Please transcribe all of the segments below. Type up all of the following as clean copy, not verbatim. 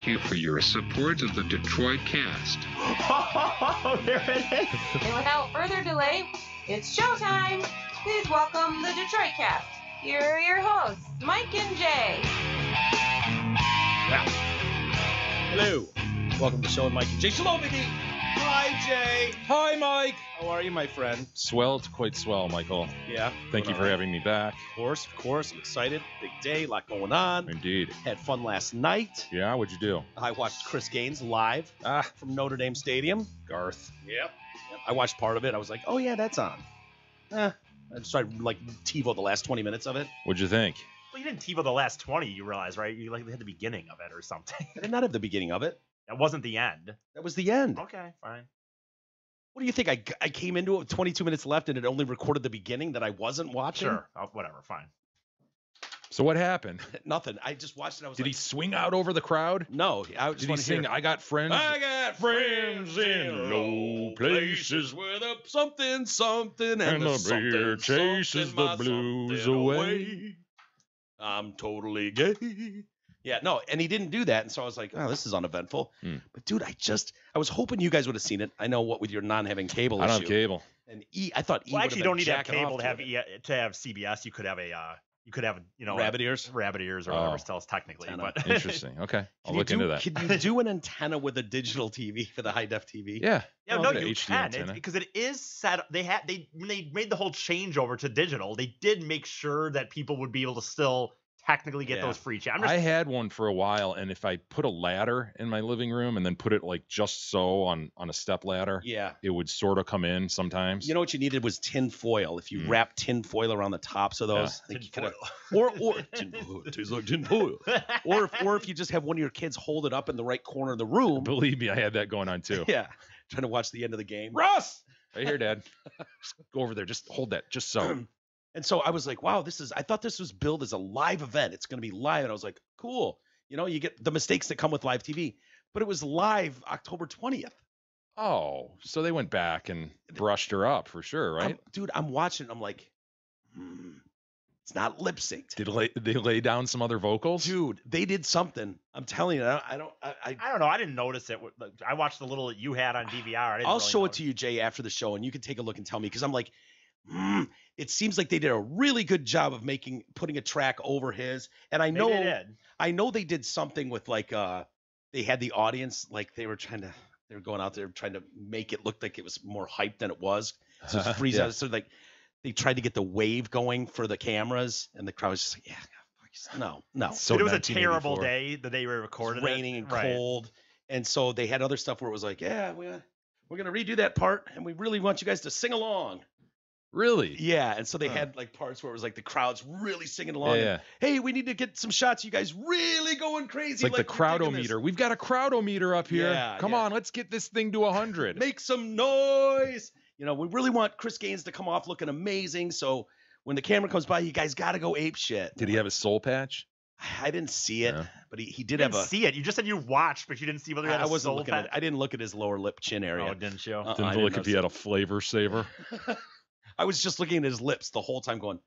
you for your support of the Detroit cast. Oh, there it is. And without further delay, it's showtime. Please welcome the Detroit cast. Here are your hosts, Mike and Jay. Yeah. Hello. Welcome to the show with Mike and Jay. Shalom, Mickey. Hi, Jay. Hi, Mike. How are you, my friend? Swell to quite swell, Michael. Yeah. Thank you for having me back. Of course. I'm excited. Big day, a lot going on. Indeed. Had fun last night. Yeah, what'd you do? I watched Chris Gaines live from Notre Dame Stadium. Garth. Yep. I watched part of it. I was like, oh, yeah, that's on. I just tried like TiVo the last 20 minutes of it. What'd you think? Well, you didn't TiVo the last 20, you realize, right? You like had the beginning of it or something. I did not have the beginning of it. That wasn't the end. That was the end. Okay, fine. What do you think? I came into it with 22 minutes left and it only recorded the beginning that I wasn't watching? Sure. Oh, whatever, fine. So what happened? Nothing. I just watched it. I was Did like, he swing out over the crowd? No. I just Did he want to sing, hear. I got friends? I got friends in low places with a something, something, and the beer chases the blues away. I'm totally gay. Yeah, no, and he didn't do that, and so I was like, oh, this is uneventful. But dude, I was hoping you guys would have seen it. I know what with your non-having cable I issue. don't have cable. And I thought Well, actually, you don't need to have jacking cable off to have it. to have CBS. You could have Rabbit ears? rabbit ears, or whatever it tells technically. Antenna. But Interesting. Okay. I'll look into that. Can you do an antenna with a digital TV for the high def TV? Yeah. yeah, Oh, no, the you HD can antenna. because it is set. When they made the whole change over to digital, they did make sure that people would be able to still technically get those free channels. I had one for a while, and if I put a ladder in my living room and then put it like just so on a step ladder, Yeah. it would sort of come in sometimes. You know what you needed was tin foil. If you wrap tin foil around the tops of those, I think you Tin could've- or tin foil, it tastes like tin foil. or if you just have one of your kids hold it up in the right corner of the room. Believe me, I had that going on too. Yeah, trying to watch the end of the game. Russ! Right here, Dad. Just go over there. Just hold that. Just so. And so I was like, wow, I thought this was billed as a live event. It's going to be live. And I was like, cool. You know, you get the mistakes that come with live TV. But it was live October 20th. Oh, so they went back and brushed her up for sure, right? Dude, I'm watching. I'm like, it's not lip synced. Did they lay down some other vocals? Dude, they did something. I'm telling you, I don't know. I didn't notice it. I watched the little that you had on DVR. I'll show it to you, Jay, after the show, and you can take a look and tell me. Because I'm like, it seems like they did a really good job of putting a track over his. And I know they did something with like they had the audience, like they were going out there trying to make it look like it was more hype than it was. So it's freeze out. So like they tried to get the wave going for the cameras, and the crowd was just like, yeah, no. So it was a terrible day the day we recorded. It was raining and cold. And so they had other stuff where it was like, yeah, we're gonna redo that part, and we really want you guys to sing along. Really? Yeah, and so they had like parts where it was like the crowd's really singing along. Yeah. And, hey, we need to get some shots. You guys really going crazy. It's like the crowdometer. We've got a crowdometer up here. Yeah, Come on, let's get this thing to 100. Make some noise. You know, we really want Chris Gaines to come off looking amazing. So when the camera comes by, you guys got to go ape shit. Did he have a soul patch? I didn't see it, but he did You have didn't see it. You just said you watched, but you didn't see whether he had I a wasn't soul looking at patch. it. I didn't look at his lower lip chin area. Oh, didn't you? Didn't look if he had a flavor saver. I was just looking at his lips the whole time going,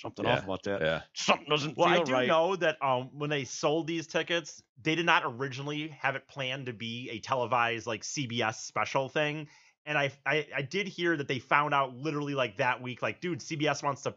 something off about that. Yeah. Something doesn't feel Well, right. I do know that when they sold these tickets, they did not originally have it planned to be a televised like CBS special thing. And I did hear that they found out literally like that week, like, dude, CBS wants to,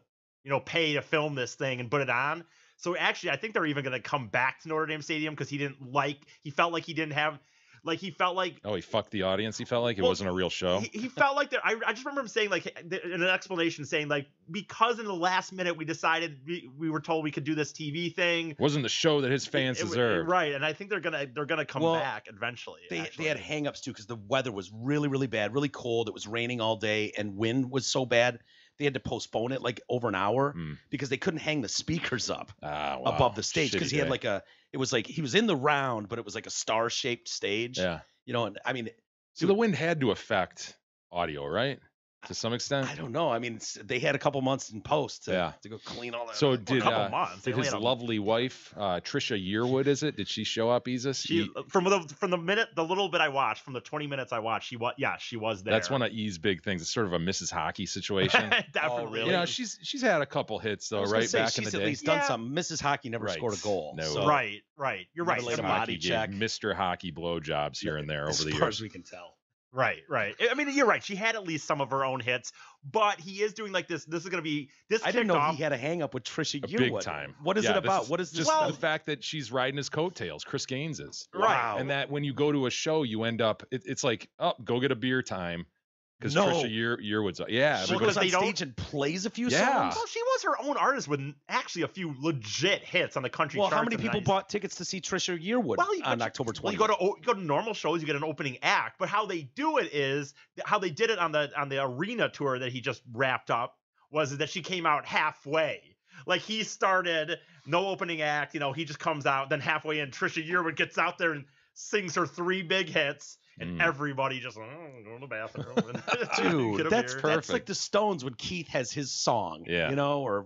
pay to film this thing and put it on. So actually, I think they're even going to come back to Notre Dame Stadium because he felt like he didn't have. Like he felt like he fucked the audience. He felt like it wasn't a real show. He felt like I just remember him saying like in an explanation saying like because in the last minute we decided we were told we could do this TV thing. It wasn't the show that his fans deserved. Right, and I think they're gonna come back eventually. They had hangups too because the weather was really, really bad, really cold. It was raining all day and wind was so bad. They had to postpone it like over an hour because they couldn't hang the speakers up above the stage because he had like it was like he was in the round, but it was like a star-shaped stage. Yeah. And I mean, so the wind had to affect audio, right? to some extent. I don't know. I mean, they had a couple months in post to go clean all that. So up. did his a... lovely wife, Trisha Yearwood, did she show up, Isis? She from the little bit I watched, from the 20 minutes I watched, she was there. That's one of E's big things. It's sort of a Mrs. Hockey situation. Definitely. Oh, really? You know, she's had a couple hits though, right? Back in the day. She's at least done something. Mrs. Hockey never scored a goal. No. So. Right. You're right. Laid a body check. Mr. Hockey blowjobs here and there over the years. As far as we can tell. Right. I mean, you're right. She had at least some of her own hits, but he is doing like this. This is going to be this. I didn't know he had a hang up with Trisha Yearwood. Big time. What is it about? What is this? Just the fact that she's riding his coattails. Chris Gaines is. Right. And that when you go to a show, you end up. It's like, go get a beer time. Because Trisha Yearwood's, she goes on stage and plays a few songs. Well, she was her own artist with actually a few legit hits on the country charts. Well, how many people bought tickets to see Trisha Yearwood on October 20th? Well, you go to normal shows, you get an opening act, but how they do it is how they did it on the arena tour that he just wrapped up was that she came out halfway. Like he started no opening act, he just comes out, then halfway in Trisha Yearwood gets out there and sings her 3 big hits. And everybody just go to the bathroom. Dude, that's perfect. That's like the Stones when Keith has his song, or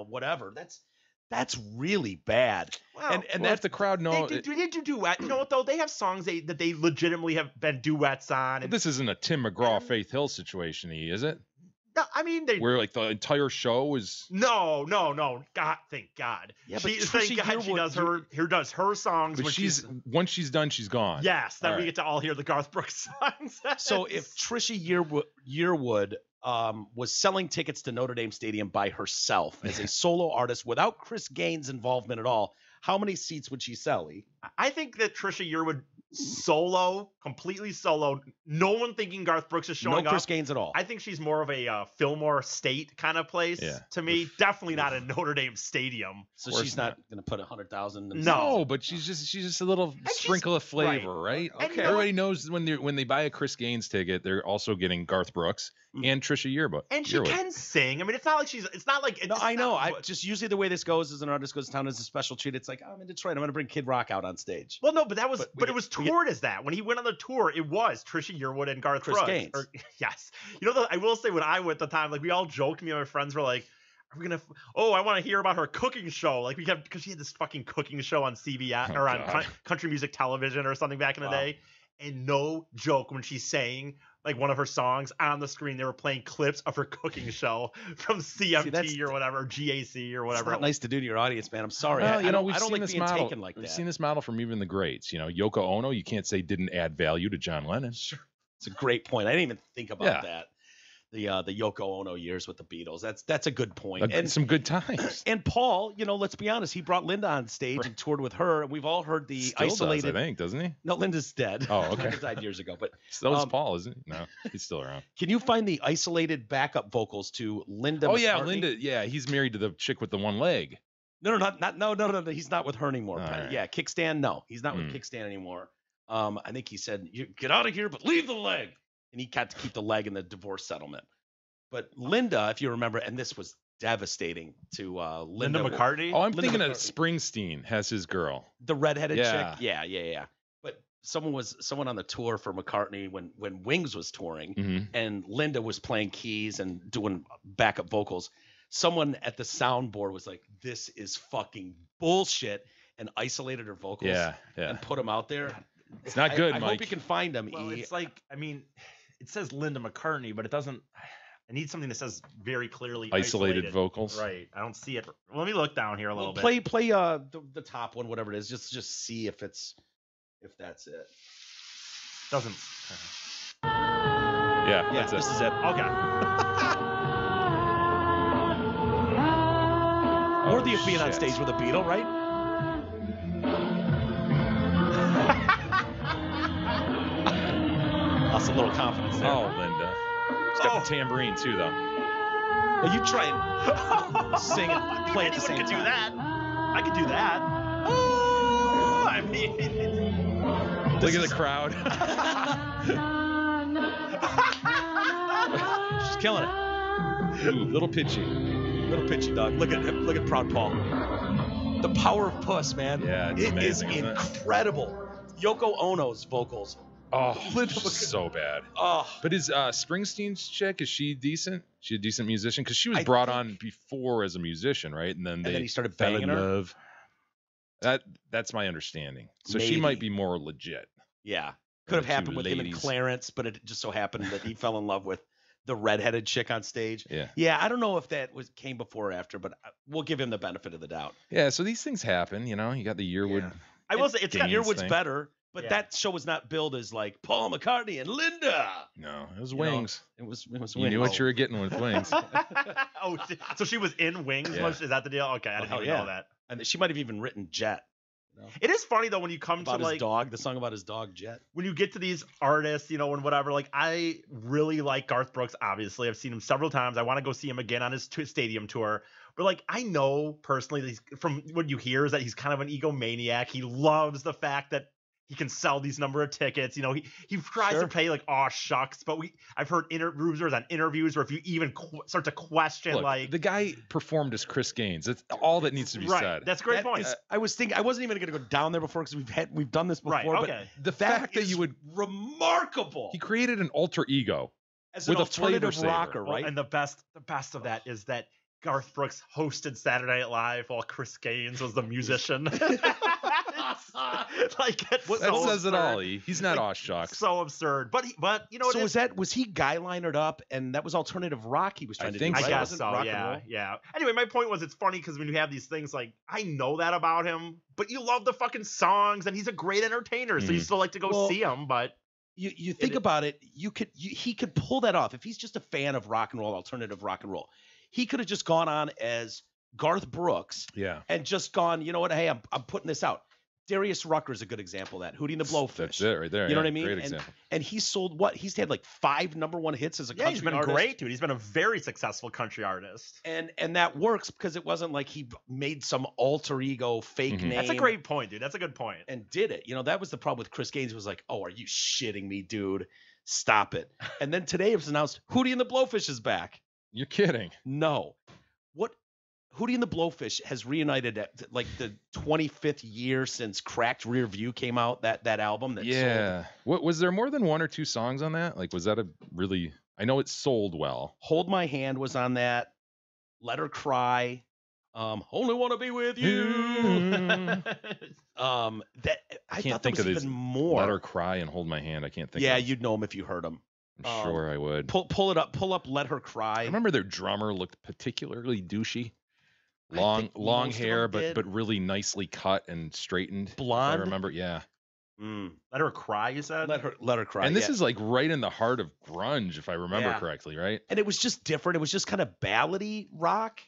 whatever. That's really bad. Well, and that's the crowd know. They do duet. You know what though? They have songs that they legitimately have been duets on. And this isn't a Tim McGraw, Faith Hill situation, is it? No, I mean where like the entire show was. No. God, thank God. Yeah, thank God she does her songs. But once she's done, she's gone. Yes, then we get to all hear the Garth Brooks songs. So if Trisha Yearwood was selling tickets to Notre Dame Stadium by herself as a solo artist without Chris Gaines' involvement at all, how many seats would she sell? I think that Trisha Yearwood completely solo, no one thinking Garth Brooks is showing up. No Chris Gaines at all. I think she's more of a Fillmore State kind of place to me. Definitely not a Notre Dame Stadium. So she's not going to put 100,000. No, but she's just a little sprinkle of flavor, right? Okay. Everybody knows when they buy a Chris Gaines ticket, they're also getting Garth Brooks and Trisha Yearwood. And she can sing. I mean, it's not like. No, I know. I just usually the way this goes is an artist goes to town as a special treat. It's like, I'm in Detroit. I'm going to bring Kid Rock out on stage. Well, no, but it was toured as that. When he went on the tour, it was Trisha Yearwood and Garth Brooks. Gaines. Yes. I will say when I went at the time, like we all joked, me and my friends were like, are we going to, I want to hear about her cooking show. Like because she had this fucking cooking show on CBS or on country music television or something back in the day. And no joke, when she sang like one of her songs on the screen, they were playing clips of her cooking show from CMT or whatever, GAC or whatever. It's not nice to do to your audience, man. I'm sorry. Well, I don't seen like this being model. taken like that. We've seen this model from even the greats. Yoko Ono, you can't say didn't add value to John Lennon. Sure. It's a great point. I didn't even think about that. The Yoko Ono years with the Beatles. That's a good point. And some good times. And Paul, let's be honest, he brought Linda on stage and toured with her. And we've all heard the isolated. Does, I think, doesn't he? No, Linda's dead. Oh, okay. Linda died years ago, but so is Paul, isn't he? No, he's still around. Can you find the isolated backup vocals to Linda? Oh McCartney? yeah, Linda. Yeah, he's married to the chick with the one leg. No. He's not with her anymore. Right. Yeah, Kickstand. No, he's not with Kickstand anymore. I think he said, "You get out of here, but leave the leg," and he got to keep the leg in the divorce settlement. But Linda, if you remember, and this was devastating to Linda McCartney. Oh, I'm thinking of Springsteen has his girl, the redheaded chick. Yeah. But someone on the tour for McCartney when Wings was touring, and Linda was playing keys and doing backup vocals. Someone at the soundboard was like, "This is fucking bullshit," and isolated her vocals and put them out there. It's not good, I Mike. hope you can find them. Well, it's like, it says Linda McCartney, but it doesn't. I need something that says very clearly isolated vocals. Right. I don't see it. Let me look down here a little bit. Play the top one, whatever it is. Just see if that's it. Doesn't. Yeah, that's it. This is it. Okay. Worthy of being on stage with a Beatle, right? Lost a little confidence there. Oh, Linda. She's got the tambourine too, though. Well, you try and sing and play at the same time. I could do that. Oh, I mean, look at the crowd. She's killing it. Ooh, little pitchy, dog. Look at Proud Paul. The power of Puss, man. Yeah, it's it amazing, is incredible. Yoko Ono's vocals Oh, Linda so bad. Oh, But is Springsteen's chick, is she decent? She a decent musician? Because she was I brought think- on before as a musician, right? And then he started fell banging in her? love. That's my understanding. So she Maybe. might be more legit. yeah. Could have The two happened with him and ladies. Clarence, but it just so happened that he fell in love with the redheaded chick on stage. Yeah. Yeah, I don't know if that came before or after, but we'll give him the benefit of the doubt. Yeah, so these things happen, you know. You got the Yearwood. Yeah. I will say it's got Gaines Yearwood's thing. better, but Yeah. that show was not billed as like Paul McCartney and Linda. No, it was You know, Wings. It was You knew what you were getting with Wings. Oh, so she was in Wings? Yeah. Is that the deal? Okay, I didn't hell even yeah. know that. And she might have even written Jet. You know? It is funny though when you come About to his like dog, the song about his dog Jet. when you get to these artists, you know, and whatever. Like I really like Garth Brooks. Obviously, I've seen him several times. I want to go see him again on his stadium tour. But like I know personally, that he's, from what you hear, is that he's kind of an egomaniac. He loves the fact that he can sell these number of tickets. You know, he tries Sure. to play like aw shucks, but I've heard rumors on interviews where if you even start to question Look, like the guy performed as Chris Gaines. That's all that needs to be right, said. that's a great That point. is- I was thinking I wasn't even going to go down there before because we've done this before. Right, but okay. The that fact that is you would remarkable he created an alter ego. as an with a flavor alternative saver. rocker, Well, right? and the best of that is that Garth Brooks hosted Saturday Night Live while Chris Gaines was the musician. Like it's What- That so says it all. absurd. He's not Like, aw shucks. So absurd, but you know, So was he guy linered up, and that was alternative rock he was trying to think do? I right? so. It guess wasn't so. rock and Yeah, roll? yeah. Anyway, my point was, it's funny because when you have these things, like I know that about him, but you love the fucking songs, and he's a great entertainer, so you still like to go Well, see him. But You think about it, he could pull that off if he's just a fan of rock and roll, alternative rock and roll. He could have just gone on as Garth Brooks Yeah. and just gone, you know what? Hey, I'm putting this out. Darius Rucker's a good example of that. Hootie and the Blowfish. That's it right there. You know yeah, what I mean? Great And- example. And he sold what? He's had like 5 number 1 hits as a yeah, country he's been artist. great, dude. He's been a very successful country artist. And that works because it wasn't like he made some alter ego fake Mhm. name. That's a great point, dude. That's a good point. And did it. You know, that was the problem with Chris Gaines. Was like, oh, are you shitting me, dude? Stop it. And then today it was announced Hootie and the Blowfish is back. You're kidding. No. What? Hootie and the Blowfish has reunited at like the 25th year since Cracked Rear View came out, that album. That sold. Yeah. What was there more than 1 or 2 songs on that? Like, was that a really? I know it sold well. Hold My Hand was on that. Let Her Cry. Only Want to Be With You. That I can't thought think there of was these. even more. Let Her Cry and Hold My Hand. I can't think. Yeah, of. you'd know him if you heard him. I'm sure I would. Pull it up. Pull up. Let Her Cry. I remember their drummer looked particularly douchey. I Long think long most of hair, them did. but really nicely cut and straightened. if Blonde? I remember, yeah. Let Her Cry, you said? Let her cry. And this yeah. is like right in the heart of grunge, if I remember Yeah. correctly, right? And it was just different. It was just kind of ballady rock.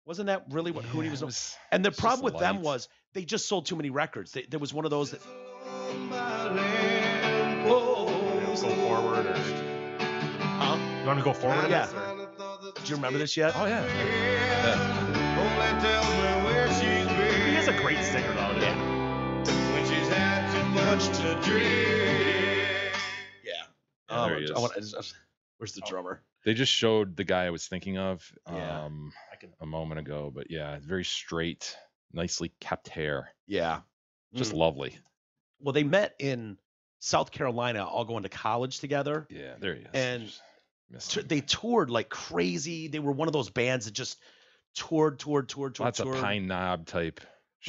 Wasn't that really what Hootie was? it was- And the it's just problem with them light. was they just sold too many records. There was one of those that. Go forward, or you want to go forward? in Yeah. this, or- Do you remember this yet? Oh yeah. Yeah. He is a great singer, though. Dude. Yeah. There he is. Where's the drummer? They just showed the guy I was thinking of Yeah. a moment ago, but yeah, very straight, nicely kept hair. Yeah. Just Mm. lovely. Well, they met in South Carolina, all going to college together. Yeah, there he is. And Just missed him. They toured like crazy. They were one of those bands that just toured. Lots of Pine Knob type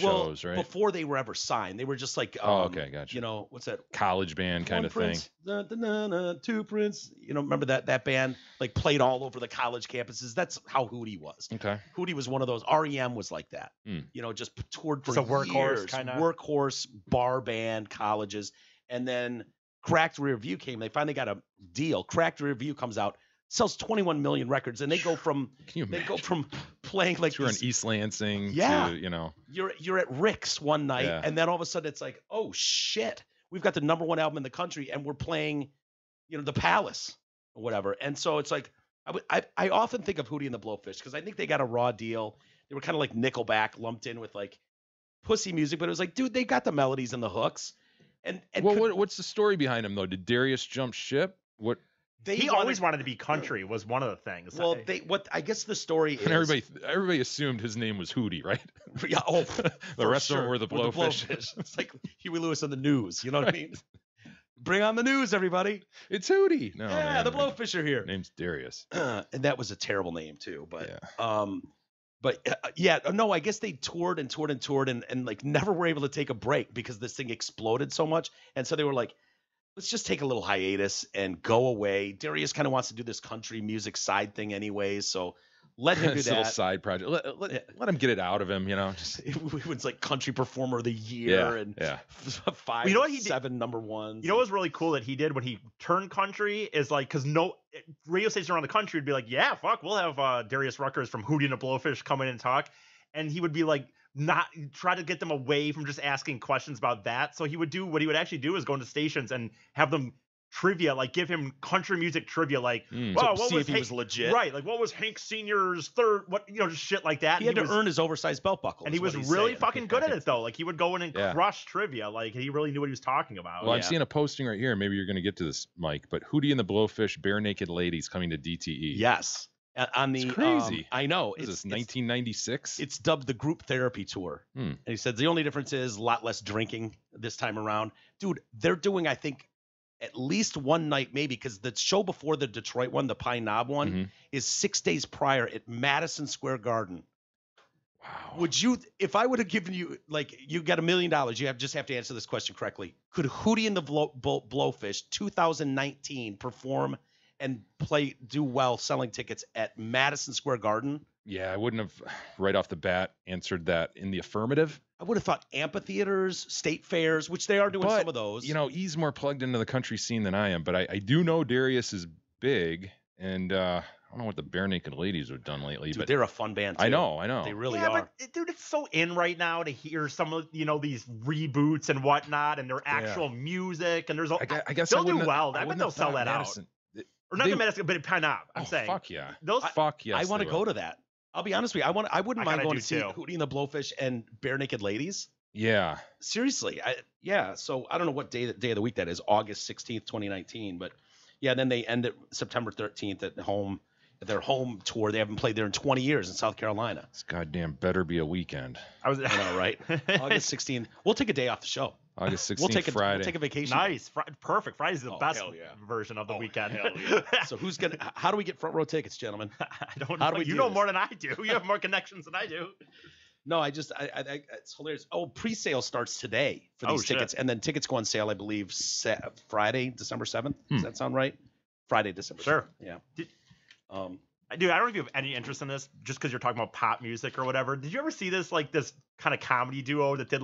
Well, shows, right? before they were ever signed, they were just like, Okay, gotcha. You know, what's that? College band kind One of thing. Prince, Two Prince. You know, remember that band like played all over the college campuses. That's how Hootie was. Okay. Hootie was one of those. REM was like that. Hmm. You know, just toured for Just a workhorse years, kinda? workhorse bar band, colleges, and then Cracked Rear View came. They finally got a deal. Cracked Rear View comes out, sells 21 million records, and they go from Can you imagine? playing like Tour in this- East Lansing Yeah. to, you know, you're at Rick's one night, Yeah. and then all of a sudden it's like, oh shit, we've got the number 1 album in the country, and we're playing, you know, the Palace or whatever. And so it's like, I often think of Hootie and the Blowfish because I think they got a raw deal. They were kind of like Nickelback lumped in with like pussy music, but it was like, dude, they got the melodies and the hooks. And what's the story behind him though? Did Darius jump ship? What? He always wanted to be country. Was one of the things. Well, I guess the story is And everybody assumed his name was Hootie, right? yeah, oh, The rest of them were the Blowfish. It's like Huey Lewis on the News. You know what I mean? Bring on the news, everybody. It's Hootie. No, yeah, man, the Blowfish are here. Name's Darius. And that was a terrible name too, but yeah. no, I guess they toured and like never were able to take a break because this thing exploded so much. And so they were like, let's just take a little hiatus and go away. Darius kind of wants to do this country music side thing anyways, so let him do that. Little side project. Let him get it out of him, Just it was like country performer of the year and 5, 7 number ones. You know what was really cool that he did when he turned country is like, because no radio stations around the country would be like, yeah, fuck, we'll have Darius Ruckers from Hootie and the Blowfish come in and talk, and he would be like, not try to get them away from just asking questions about that. So he would do what he would actually do is go into stations and have them trivia, like give him country music trivia, like wow, what see was if he was legit, right? Like what was Hank Senior's third? What just shit like that. He had to earn his oversized belt buckle, and he was really fucking good at it though. Like he would go in and crush trivia, like he really knew what he was talking about. Well, I'm seeing a posting right here. Maybe you're going to get to this, Mike, but Hootie and the Blowfish, Bare Naked Ladies coming to DTE. Yes. On the it's crazy. I know. Is this 1996? It's dubbed the Group Therapy Tour. And he said the only difference is a lot less drinking this time around. Dude, they're doing, I think, at least one night maybe, because the show before the Detroit one, the Pine Knob one, is 6 days prior at Madison Square Garden. Wow. Would you, if I would have given you, like, you got $1 million, you just have to answer this question correctly. Could Hootie and the Blowfish 2019 perform and do well selling tickets at Madison Square Garden? Yeah, I wouldn't have right off the bat answered that in the affirmative. I would have thought amphitheaters, state fairs, which they are doing some of those. He's more plugged into the country scene than I am, but I do know Darius is big, and I don't know what the Bare Naked Ladies have done lately. Dude, but they're a fun band too. I know. They really are. But, dude, it's so in right now to hear some of these reboots and whatnot, and their actual music, and there's I guess they'll do well. I bet they'll sell that Madison, out. Or not the Madison, but Pine Knob. I'm saying. Fuck yeah. Fuck yes. I want to go to that. I'll be honest with you. I wouldn't mind going to see Hootie and the Blowfish and Bare Naked Ladies. Yeah. Seriously. So I don't know what day of the week that is. August 16th, 2019. But yeah, then they end it September 13th at their home tour. They haven't played there in 20 years in South Carolina. This goddamn better be a weekend. I know, right? August 16th. We'll take a day off the show. August 16th, Friday. We'll take a vacation. Nice. Perfect. Friday's the best version of the weekend. Hell yeah. So how do we get front row tickets, gentlemen? I don't know. You know more than I do. You have more connections than I do. No, it's hilarious. Oh, pre-sale starts today for these tickets. And then tickets go on sale, I believe, Friday, December 7th. Does that sound right? Friday, December 7th. Sure. Yeah. Dude, I don't know if you have any interest in this, just because you're talking about pop music or whatever. Did you ever see this kind of comedy duo that did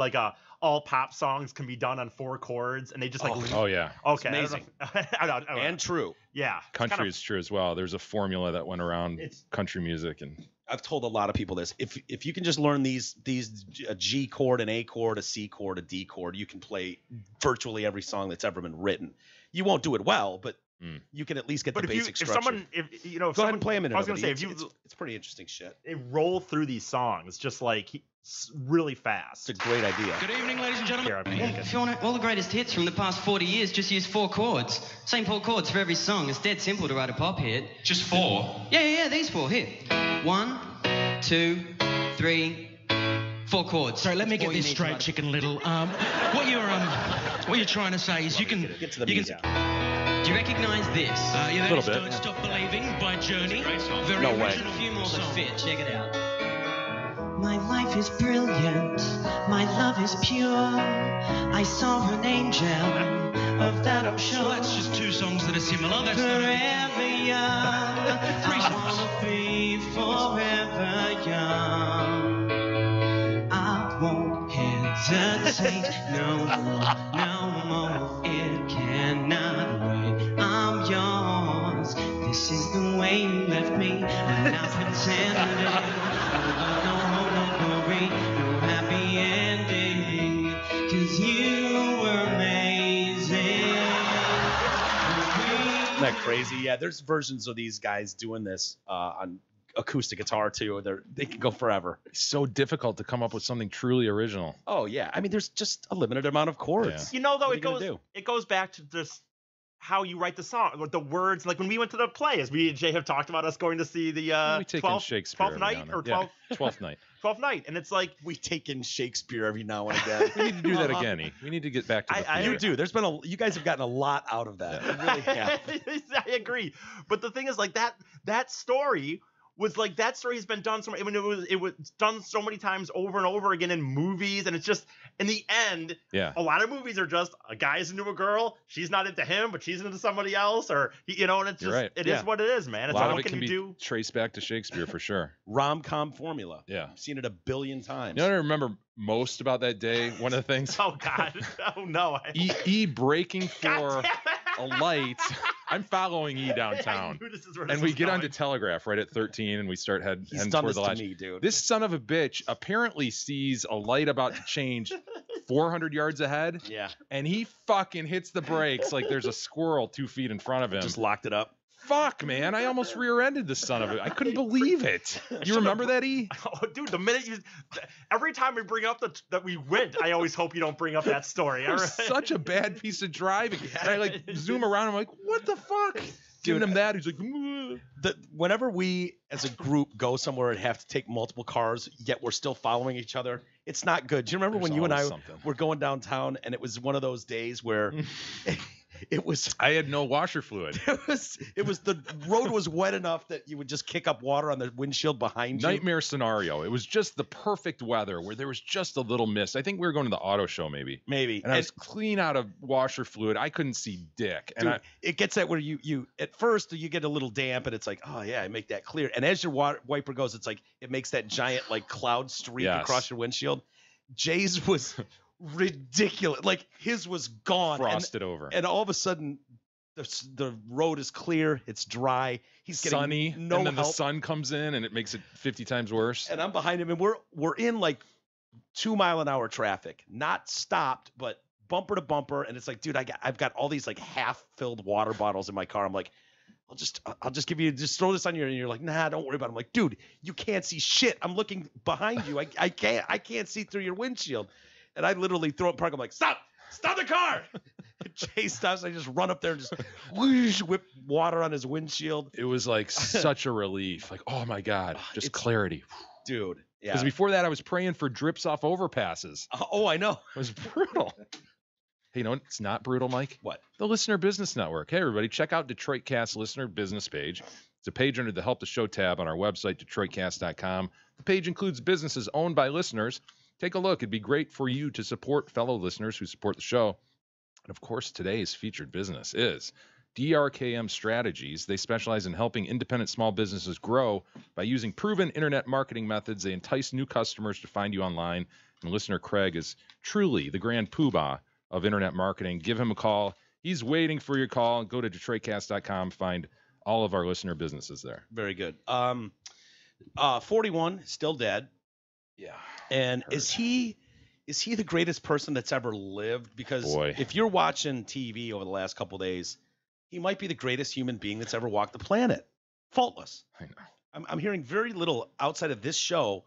all pop songs can be done on 4 chords, and they just Oh yeah. Okay. It's amazing. I don't know. And true. Yeah. Country is true as well. There's a formula that went around country music, and I've told a lot of people this. If you can just learn these a G chord, an A chord, a C chord, a D chord, you can play virtually every song that's ever been written. You won't do it well, but you can at least get the basic structure. Go ahead and play a minute. I was going to say, it's pretty interesting shit. They roll through these songs just really fast. It's a great idea. Good evening, ladies and gentlemen. If you want all the greatest hits from the past 40 years, just use 4 chords. Same 4 chords for every song. It's dead simple to write a pop hit. Just 4? Yeah, these 4. Here. 1, 2, 3, 4 chords. Sorry, let me get this straight, Chicken Little. What you're trying to say is you can get to the music. Do you recognize this? Yeah, that is Don't Stop Believing by Journey. Very original. A few more songs. Fit. Check it out. My life is brilliant. My love is pure. I saw an angel. Of that I'm sure. Well, that's just 2 songs that are similar. That's forever young. 3 songs. I wanna be forever young. I won't hesitate no more. It cannot wait. I'm yours. This is the way you left me, and I'm pretending. No glory, no happy ending, 'cause you were amazing. Isn't that crazy? Yeah, there's versions of these guys doing this on acoustic guitar too. They can go forever. It's so difficult to come up with something truly original. Oh yeah, I mean, there's just a limited amount of chords. Yeah. Though it goes back to just how you write the song, with the words. Like when we went to the play, as we and Jay have talked about us going to see the we take in Shakespeare 12th night or 12th 12th night. 12th night, and it's like we take in Shakespeare every now and again. We need to do that again. We need to get back to the theater. You do. There's been you guys have gotten a lot out of that. You really have. I agree, but the thing is, like that story was like that story has been done so. I mean, it was done so many times over and over again in movies, and it's just in the end, a lot of movies are just a guy's into a girl, she's not into him, but she's into somebody else, or and it's just it is what it is, man. It's a lot what of it can be traced back to Shakespeare for sure. Rom-com formula. Yeah, I've seen it a billion times. You know what I remember most about that day? One of the things. Oh God! Oh no! E breaking for a light. I'm following E downtown, and we get onto Telegraph right at 13, and we start heading toward the lodge. This son of a bitch apparently sees a light about to change 400 yards ahead. Yeah, and he fucking hits the brakes like there's a squirrel 2 feet in front of him. Just locked it up. Fuck, man! I almost rear-ended the son of it. I couldn't believe it. You remember that, E? Oh, dude, the minute every time we bring up that we went, I always hope you don't bring up that story. It was such a bad piece of driving. And I like zoom around. I'm like, what the fuck? Giving him that. He's like, whenever we as a group go somewhere and have to take multiple cars, yet we're still following each other, it's not good. Do you remember when you and I were going downtown and it was one of those days where I had no washer fluid. It was the road was wet enough that you would just kick up water on the windshield behind you. Nightmare scenario. It was just the perfect weather where there was just a little mist. I think we were going to the auto show maybe. And I was clean out of washer fluid. I couldn't see dick. And dude, it gets that where you at first you get a little damp and it's like, oh yeah, I make that clear. And as your wiper goes, it's like it makes that giant like cloud streak across your windshield. Jay's was ridiculous. Like his was gone, frosted over, and all of a sudden the road is clear, it's dry, he's getting sunny, no and then help. The sun comes in and it makes it 50 times worse. And I'm behind him, and we're in like 2 mile an hour traffic, not stopped, but bumper to bumper. And it's like, dude, I've got all these like half filled water bottles in my car. I'm like, I'll just give you, just throw this on you. And you're like, nah, don't worry about it. I'm like, dude, you can't see shit. I'm looking behind you. I can't see through your windshield. And I literally throw it in park. I'm like, stop the car. Jay stops. I just run up there and just whoosh, whip water on his windshield. It was like such a relief. Like, oh my God, just clarity. Dude. Yeah. Because before that, I was praying for drips off overpasses. Oh, I know. It was brutal. Hey, you know it's not brutal, Mike? What? The Listener Business Network. Hey, everybody, check out DetroitCast Listener Business page. It's a page under the Help the Show tab on our website, DetroitCast.com. The page includes businesses owned by listeners. Take a look. It'd be great for you to support fellow listeners who support the show. And, of course, today's featured business is DRKM Strategies. They specialize in helping independent small businesses grow by using proven internet marketing methods. They entice new customers to find you online. And listener Craig is truly the grand poobah of internet marketing. Give him a call. He's waiting for your call. Go to DetroitCast.com. Find all of our listener businesses there. Very good. 41, still dead. Yeah. And is he the greatest person that's ever lived? Because if you're watching TV over the last couple of days, he might be the greatest human being that's ever walked the planet. Faultless. I know. I'm hearing very little outside of this show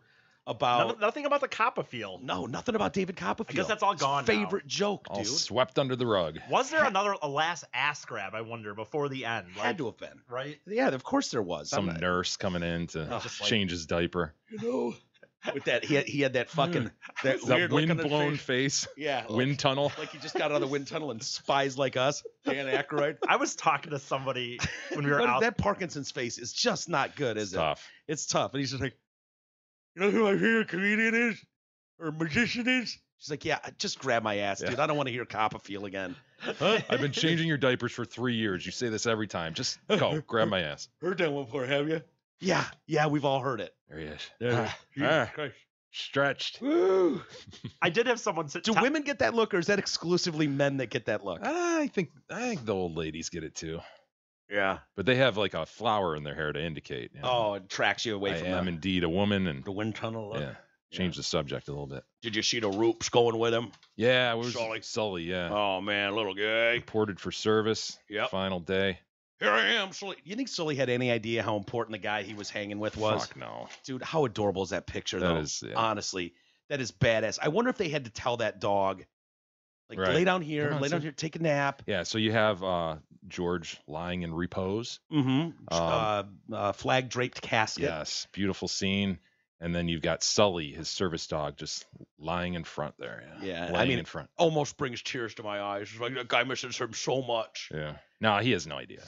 about nothing about the Copperfield. No, nothing about David Copperfield. I guess that's all gone. Favorite joke, all dude. Swept under the rug. Was there a last ass grab? I wonder before the end. Had to have been, right? Yeah, of course there was. Some nurse coming in to change his diaper. You know, with that he had that fucking that weird wind blown face. Yeah, wind tunnel. Like he just got out of the wind tunnel and spies like us. Dan Aykroyd. I was talking to somebody when we were out. That Parkinson's face is just not good, is it? Tough. It's tough, and he's just like, you know who my favorite comedian is or magician is? She's like, yeah, just grab my ass, dude. I don't want to hear Copperfield again. Huh? I've been changing your diapers for 3 years. You say this every time. Just go, grab my ass. Heard that one before, have you? Yeah, we've all heard it. There he is. There stretched. Woo. I did have someone Do women get that look, or is that exclusively men that get that look? I think the old ladies get it too. Yeah. But they have like a flower in their hair to indicate. You know, oh, it tracks you away from I am indeed a woman. And the wind tunnel look. Yeah. Change the subject a little bit. Did you see the Roops going with him? Yeah, it was Sully, yeah. Oh, man, little guy. Reported for service. Yep. Final day. Here I am, Sully. You think Sully had any idea how important the guy he was hanging with was? Fuck no. Dude, how adorable is that picture, though? That is, yeah. Honestly, that is badass. I wonder if they had to tell that dog, Like Right. lay down here, Come on, lay down son. here, take a nap. Yeah, so you have George lying in repose. Flag draped casket. Yes, beautiful scene. And then you've got Sully, his service dog, just lying in front there. Yeah, laying in front. almost brings tears to my eyes. It's like that guy misses him so much. Yeah. No, he has no idea.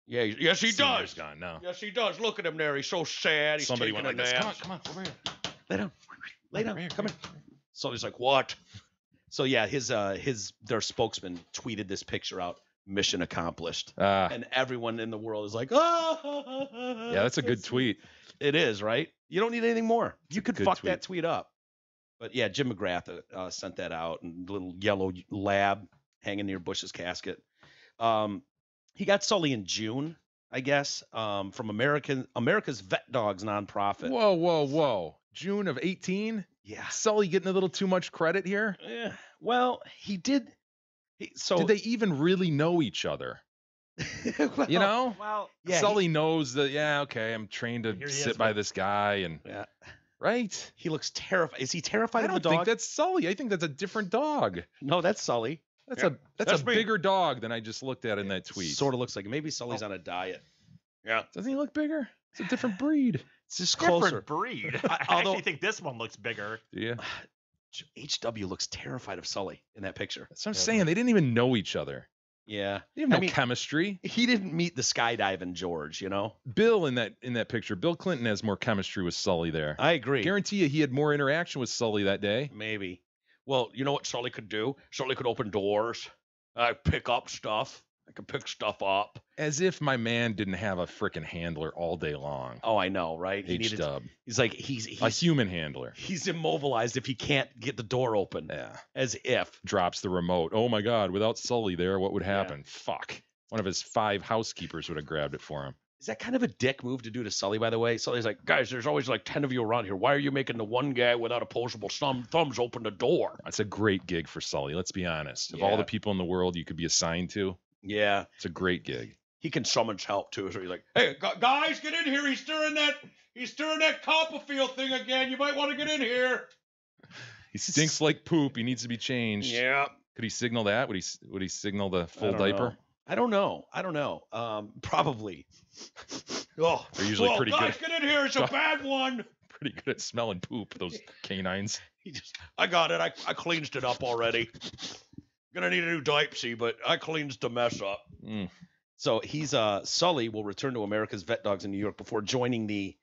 Yeah, yes he Senior's does. gone. No. Yes he does. Look at him there. He's so sad. He's Somebody taking went a like this. nap. Come on, over here. Lay down. Lay down. Here, Come here, in. So he's like, what? So yeah, their spokesman tweeted this picture out. Mission accomplished. And everyone in the world is like, oh. Yeah, that's a good tweet. It is, right? You don't need anything more. You could fuck tweet. that tweet up. But yeah, Jim McGrath sent that out, and little yellow lab hanging near Bush's casket. He got Sully in June, I guess, from America's Vet Dogs nonprofit. Whoa. June of 18? Yeah. Sully getting a little too much credit here? Yeah. Well, he did. Did they even really know each other? Well, You know? Well, yeah, Sully knows that, okay, I'm trained Here to he is, sit by but- this guy. And Yeah. right? He looks terrified. Is he terrified I of the don't dog? think that's Sully. I think that's a different dog. No, that's Sully. That's Yeah, that's that's a me. bigger dog than I just looked at in that tweet. Sort of looks like maybe Sully's on a diet. Yeah. Doesn't he look bigger? It's a different breed. It's just different closer. breed. I- I although- actually think this one looks bigger. Do you? HW looks terrified of Sully in that picture. That's what I'm saying. They didn't even know each other. Yeah. They have no I mean- chemistry. He didn't meet the skydiving George, you know? Bill in that picture, Bill Clinton has more chemistry with Sully there. I agree. Guarantee you he had more interaction with Sully that day. Maybe. Well, you know what Sully could do? Sully could open doors. Pick up stuff. I could pick stuff up. As if my man didn't have a frickin' handler all day long. Oh, I know, right? H-dub. He's like he's A human handler. he's immobilized if he can't get the door open. Yeah. As if. Drops the remote. Oh my God, without Sully there, what would happen? Fuck. One of his 5 housekeepers would have grabbed it for him. Is that kind of a dick move to do to Sully, by the way? Sully's like, guys, there's always like 10 of you around here. Why are you making the one guy without opposable thumbs open the door? That's a great gig for Sully, let's be honest. Of all Yeah. the people in the world you could be assigned to, Yeah. it's a great gig. He can summons help too. So he's like, hey, guys, get in here. He's stirring that Copperfield thing again. You might want to get in here. He stinks like poop. He needs to be changed. Yeah. Could he signal that? Would he signal the full I don't diaper? know. I don't know. Probably. Oh, They're usually pretty guys, good. get in here. It's a bad one. Pretty good at smelling poop, those canines. I got it. I cleansed it up already. Gonna need a new diaper, but I cleansed the mess up. Mm. So he's Sully will return to America's Vet Dogs in New York before joining the.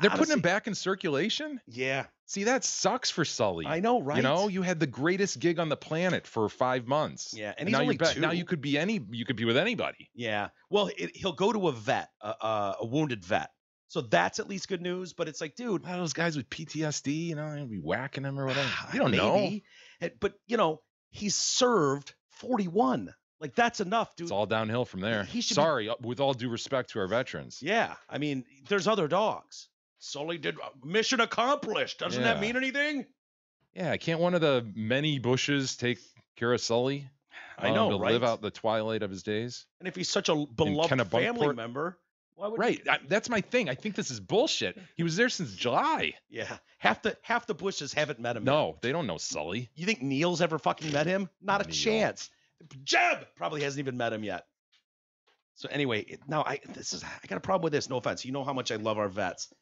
They're putting honestly- him back in circulation? Yeah, See, that sucks for Sully. I know, right? You know, you had the greatest gig on the planet for 5 months. Yeah, and And he's now only you're back. 2. Now you could be with anybody. Yeah. Well, he'll go to a vet, a wounded vet. So that's at least good news. But it's like, dude, A lot of those guys with PTSD, they'll be whacking him or whatever. You don't know. maybe. But he's served 41. Like that's enough, dude. It's all downhill from there. He should be- Sorry, with all due respect to our veterans. Yeah. I mean, there's other dogs. Sully did mission accomplished. Doesn't that Yeah. mean anything? Yeah, can't one of the many Bushes take care of Sully? I know, to right? live out the twilight of his days. And if he's such a beloved family Kennebunkport? member, why would Right. That's my thing. I think this is bullshit. He was there since July. Yeah. Half the Bushes haven't met him. yet. No, they don't know Sully. You think Neil's ever fucking met him? Not a Neil. chance. Jeb probably hasn't even met him yet. So anyway, now I got a problem with this. No offense. You know how much I love our vets.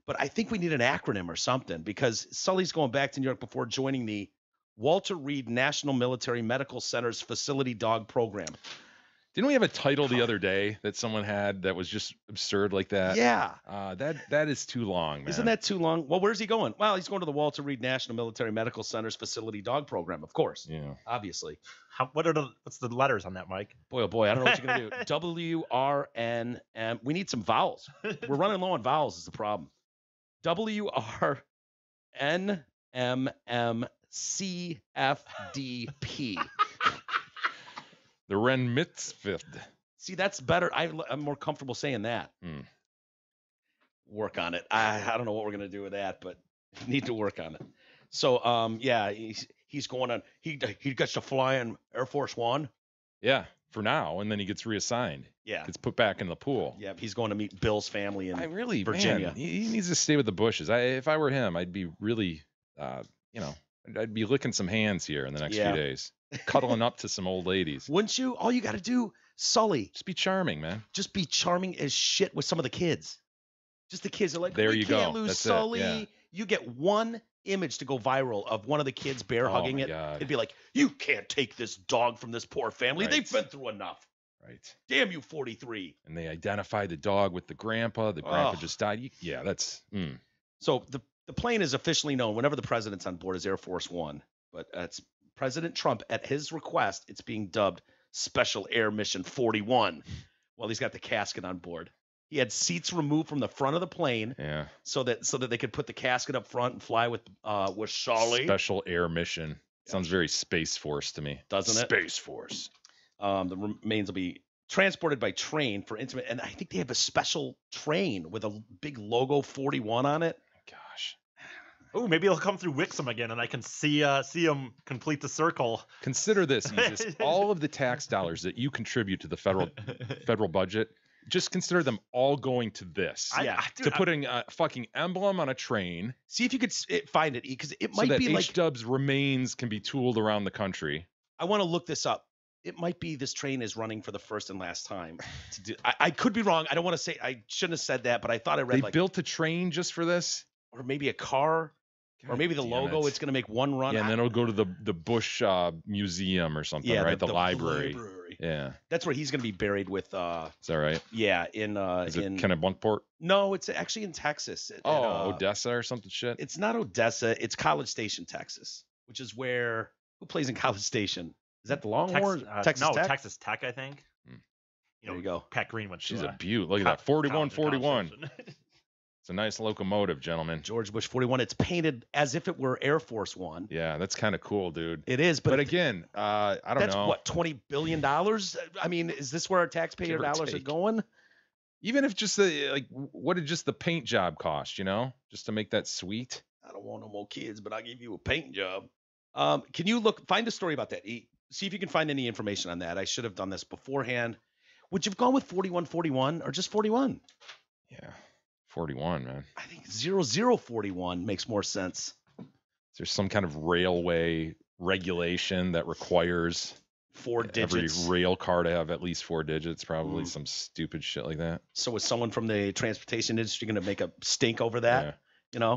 But I think we need an acronym or something because Sully's going back to New York before joining the Walter Reed National Military Medical Center's Facility Dog Program. Didn't we have a title the other day that someone had that was just absurd like that? Yeah. That is too long, man. Isn't that too long? Well, where's he going? Well, he's going to the Walter Reed National Military Medical Center's Facility Dog Program, of course. Yeah. Obviously. What's the letters on that, Mike? Boy, oh boy, I don't know what you're going to do. WRNM. We need some vowels. We're running low on vowels is the problem. WRNMMCFDP. The Ren Mitzvah. See, that's better. I'm more comfortable saying that. Work on it. I don't know what we're going to do with that, but need to work on it. So, yeah, he's going on. He gets to fly in Air Force One. Yeah, for now, and then he gets reassigned. Yeah. Gets put back in the pool. Yeah, he's going to meet Bill's family in Virginia. Virginia. Man, he needs to stay with the Bushes. If I were him, I'd be really, I'd be licking some hands here in the next few days, cuddling up to some old ladies. Wouldn't you? All you got to do, Sully. Just be charming, man. Just be charming as shit with some of the kids. Just the kids are like, there we you can't go. lose That's Sully. It. Yeah. You get one image to go viral of one of the kids bear hugging it. God. It'd be like, you can't take this dog from this poor family. Right. They've been through enough. Right. Damn you, 43. And they identify the dog with the grandpa. The grandpa just died. Yeah, that's. So the plane is officially known whenever the president's on board as Air Force One. But it's President Trump, at his request, it's being dubbed Special Air Mission 41. Well, he's got the casket on board. He had seats removed from the front of the plane, so that they could put the casket up front and fly with Sully. Special Air Mission sounds very Space Force to me, doesn't it? Space Force. The remains will be transported by train for intimate, and I think they have a special train with a big logo 41 on it. Gosh. Oh, maybe he'll come through Wixom again, and I can see him complete the circle. Consider this, Jesus. All of the tax dollars that you contribute to the federal budget. Just consider them all going to this. Putting a fucking emblem on a train. See if you could find it, because it might be like H-Dub's remains can be tooled around the country. I want to look this up. It might be this train is running for the first and last time. I could be wrong. I don't want to say. I shouldn't have said that, but I thought I read they built a train just for this, or maybe a car. Or maybe the logo, it's going to make one run. Yeah, and then it'll go to the Bush Museum or something, right? The library. Yeah. That's where he's going to be buried with. Is that right? Yeah, Is it Kennebunkport? No, it's actually in Texas. Odessa or something shit? It's not Odessa. It's College Station, Texas, which is where, who plays in College Station? Is that the Longhorns? Texas Tech? Texas Tech, I think. There you go. Pat Green went. She's a beaut. Look at that. 41-41. It's a nice locomotive, gentlemen. George Bush 41. It's painted as if it were Air Force One. Yeah, that's kind of cool, dude. It is, but again, I don't know. That's what, $20 billion? I mean, is this where our taxpayer dollars are going? Even if just what did just the paint job cost? Just to make that sweet. I don't want no more kids, but I'll give you a paint job. Can you find a story about that? See if you can find any information on that. I should have done this beforehand. Would you have gone with 41-41 or just 41? Yeah. 41, man. I think 0041 makes more sense. Is there some kind of railway regulation that requires 4 digits? Every rail car to have at least 4 digits, probably some stupid shit like that. So is someone from the transportation industry going to make a stink over that? Yeah.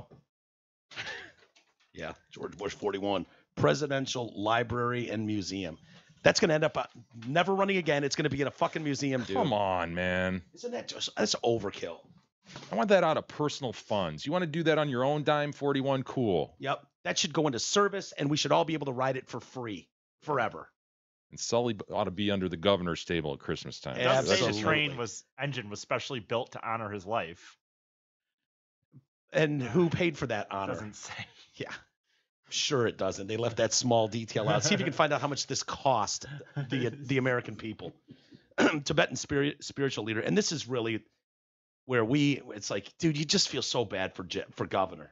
Yeah, George Bush 41, Presidential Library and Museum. That's going to end up never running again. It's going to be in a fucking museum, dude. Come on, man. Isn't that that's overkill? I want that out of personal funds. You want to do that on your own dime, 41? Cool. Yep. That should go into service, and we should all be able to ride it for free forever. And Sully ought to be under the governor's table at Christmas time. The train engine was specially built to honor his life. And who paid for that honor? Doesn't say. Yeah. Sure it doesn't. They left that small detail out. See if you can find out how much this cost the American people. Tibetan spiritual leader. And this is really where it's like, dude, you just feel so bad for governor,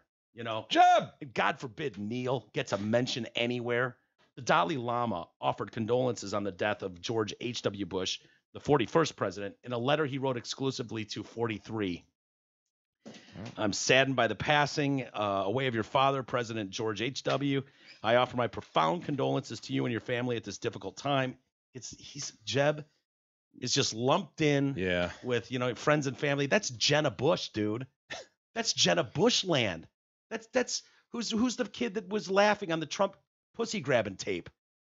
Jeb! God forbid Neil gets a mention anywhere. The Dalai Lama offered condolences on the death of George H.W. Bush, the 41st president, in a letter he wrote exclusively to 43. I'm saddened by the passing away of your father, President George H.W. I offer my profound condolences to you and your family at this difficult time. Jeb is just lumped in with, friends and family. That's Jenna Bush, dude. That's Jenna Bush land. That's who's the kid that was laughing on the Trump pussy grabbing tape?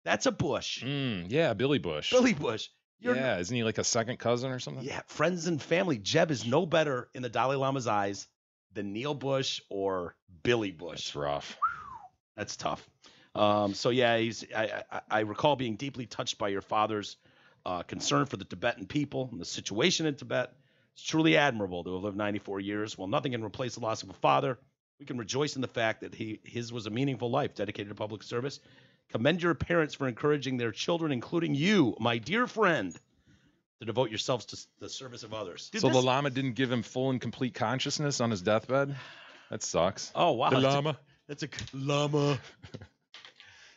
That's a Bush. Yeah, Billy Bush. Billy Bush. Isn't he like a second cousin or something? Yeah, friends and family. Jeb is no better in the Dalai Lama's eyes than Neil Bush or Billy Bush. That's rough. That's tough. So yeah, I recall being deeply touched by your father's concern for the Tibetan people and the situation in Tibet. It's truly admirable to have lived 94 years. While nothing can replace the loss of a father, we can rejoice in the fact that his was a meaningful life dedicated to public service. Commend your parents for encouraging their children, including you, my dear friend, to devote yourselves to the service of others. The Lama didn't give him full and complete consciousness on his deathbed? That sucks. Oh, wow. The Lama. That's a Lama.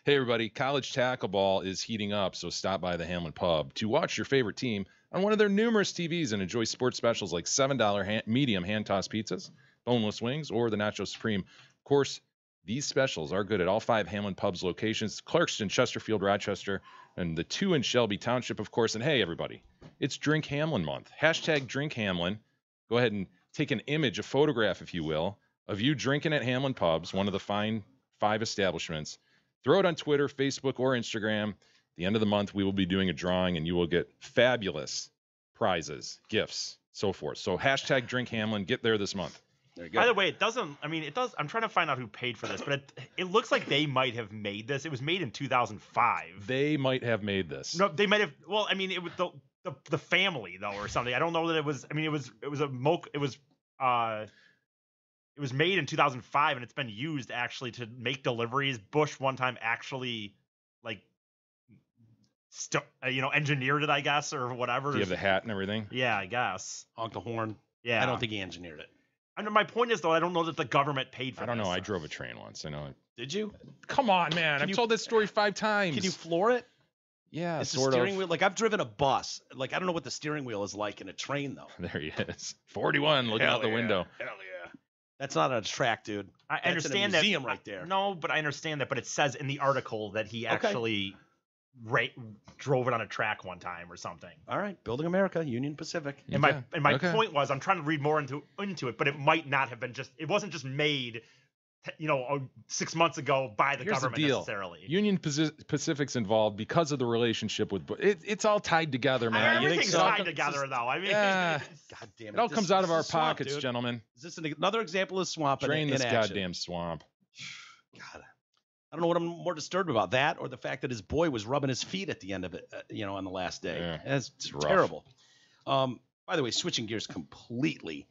Hey, everybody. College tackle ball is heating up, so stop by the Hamlin Pub to watch your favorite team on one of their numerous TVs and enjoy sports specials like $7 medium hand-tossed pizzas, boneless wings, or the Nacho Supreme. Of course, These specials are good at all 5 Hamlin Pubs locations, Clarkston, Chesterfield, Rochester, and the 2 in Shelby Township, of course. And hey, everybody, it's Drink Hamlin month. Hashtag Drink Hamlin. Go ahead and take an image, a photograph, if you will, of you drinking at Hamlin Pubs, one of the fine 5 establishments. Throw it on Twitter, Facebook, or Instagram. At the end of the month, we will be doing a drawing, and you will get fabulous prizes, gifts, so forth. So hashtag Drink Hamlin. Get there this month. There you go. By the way, it doesn't. I mean, it does. I'm trying to find out who paid for this, but it looks like they might have made this. It was made in 2005. They might have made this. No, they might have. Well, I mean, it was the family though, or something. I don't know that it was. I mean, it was made in 2005, and it's been used actually to make deliveries. Bush one time actually engineered it, I guess, or whatever. Do you have the hat and everything? Yeah, I guess. Honk the horn. Yeah. I don't think he engineered it. I know, my point is, though, I don't know that the government paid for it. I don't know. I drove a train once. I know. Did you? Come on, man. I've told this story 5 times. Can you floor it? Yeah, it's sort the steering of. wheel. Like, I've driven a bus. Like, I don't know what the steering wheel is like in a train, though. There he is. 41, looking out the window. Hell yeah. That's not a track, dude. I understand that. Museum right there. No, but I understand that. But it says in the article that he actually drove it on a track one time or something. All right, Building America, Union Pacific. And my point was, I'm trying to read more into it, but it might not have been it wasn't just made, 6 months ago by the government necessarily. Union Pacific's involved because of the relationship with. It's all tied together, man. Everything's tied together, though. I mean, God damn it! It all comes out of our pockets, dude. gentlemen. Is this another example of swamp? Drain this action? goddamn swamp. God. I don't know what I'm more disturbed about, that or the fact that his boy was rubbing his feet at the end of it, on the last day. Yeah, it's terrible. By the way, switching gears completely.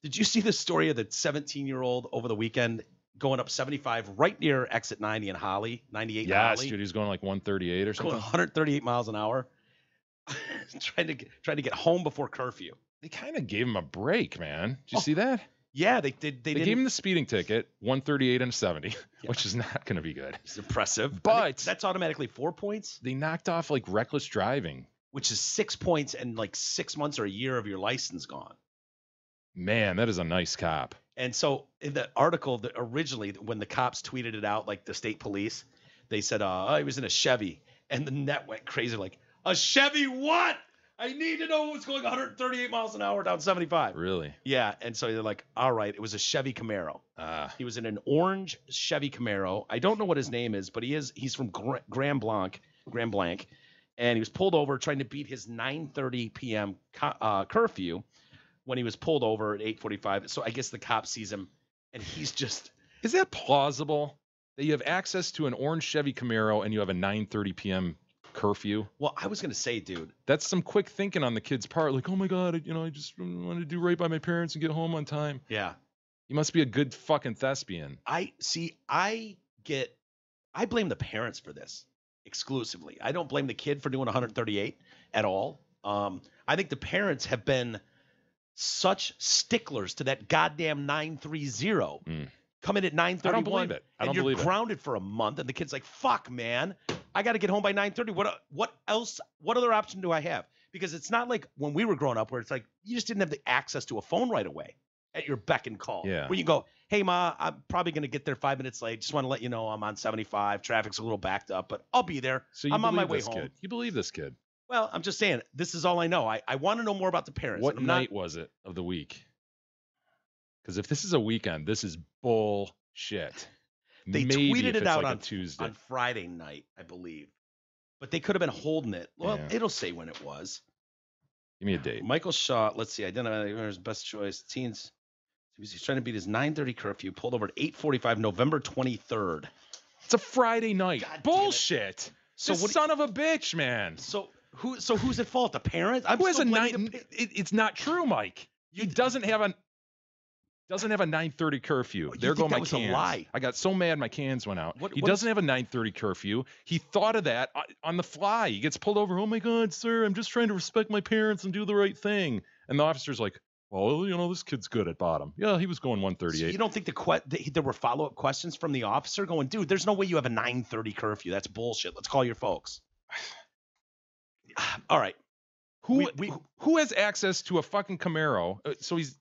Did you see the story of the 17-year-old over the weekend going up 75 right near exit 90 in Holly, 98 Yes, Holly? dude, he's going like 138 or something. Going 138 miles an hour, trying to get home before curfew. They kind of gave him a break, man. Did you see that? Yeah, they did. They gave him the speeding ticket, 138 and a 70, which is not going to be good. It's impressive. But that's automatically 4 points. They knocked off like reckless driving, which is 6 points and like 6 months or a year of your license gone. Man, that is a nice cop. And so in the article that originally, when the cops tweeted it out, like the state police, they said, he was in a Chevy. And the net went crazy, like, a Chevy what? I need to know what's going 138 miles an hour down 75. Really? Yeah. And so they're like, all right, it was a Chevy Camaro. He was in an orange Chevy Camaro. I don't know what his name is, but he's from Grand Blanc. And he was pulled over trying to beat his 9:30 p.m. Curfew when he was pulled over at 8:45. So I guess the cop sees him and he's just. Is that plausible that you have access to an orange Chevy Camaro and you have a 9:30 p.m. curfew? Well, I was going to say, dude, that's some quick thinking on the kid's part. Like, oh my God, I just want to do right by my parents and get home on time. Yeah. You must be a good fucking thespian. I blame the parents for this exclusively. I don't blame the kid for doing 138 at all. I think the parents have been such sticklers to that goddamn 930. Come in at 9:31. I don't believe it. And you're grounded for a month, and the kid's like, fuck, man. I got to get home by 9:30. What else? What other option do I have? Because it's not like when we were growing up where it's like you just didn't have the access to a phone right away at your beck and call. Yeah. Where you go, hey, Ma, I'm probably going to get there 5 minutes late. Just want to let you know I'm on 75. Traffic's a little backed up, but I'll be there. So I'm on my way home. You believe this kid? Well, I'm just saying, this is all I know. I want to know more about the parents. What night was it of the week? Because if this is a weekend, this is bullshit. They Maybe tweeted it out on Tuesday. On Friday night, I believe. But they could have been holding it. Well, It'll say when it was. Give me a date. Michael Shaw, let's see, identify his best choice. Teens. He's trying to beat his 9:30 curfew. Pulled over at 8:45, November 23rd. It's a Friday night. God bullshit. So son of a bitch, man. So who's at fault? The parents? Who has a nine? It's not true, Mike. He doesn't have a 9:30 curfew. There go my cans. A lie. I got so mad my cans went out. He doesn't have a 9:30 curfew. He thought of that on the fly. He gets pulled over. Oh my God, sir, I'm just trying to respect my parents and do the right thing. And the officer's like, well, this kid's good at bottom. Yeah, he was going 138. So you don't think there were follow-up questions from the officer going, dude, there's no way you have a 9:30 curfew. That's bullshit. Let's call your folks. All right. Who has access to a fucking Camaro? So he's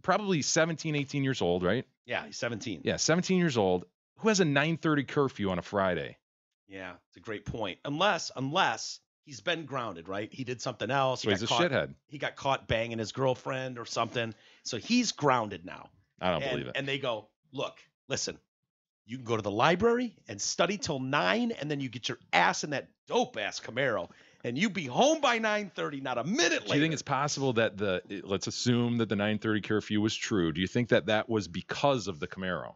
probably 17, 18 years old, right? Yeah, he's 17. Yeah, 17 years old. Who has a 9:30 curfew on a Friday? Yeah, it's a great point. Unless he's been grounded, right? He did something else. So he's a shithead. He got caught banging his girlfriend or something. So he's grounded now. I don't believe it. And they go, look, listen, you can go to the library and study till 9, and then you get your ass in that dope-ass Camaro, and you be home by 9:30, not a minute later. Do you think it's possible that let's assume that the 9:30 curfew was true. Do you think that was because of the Camaro?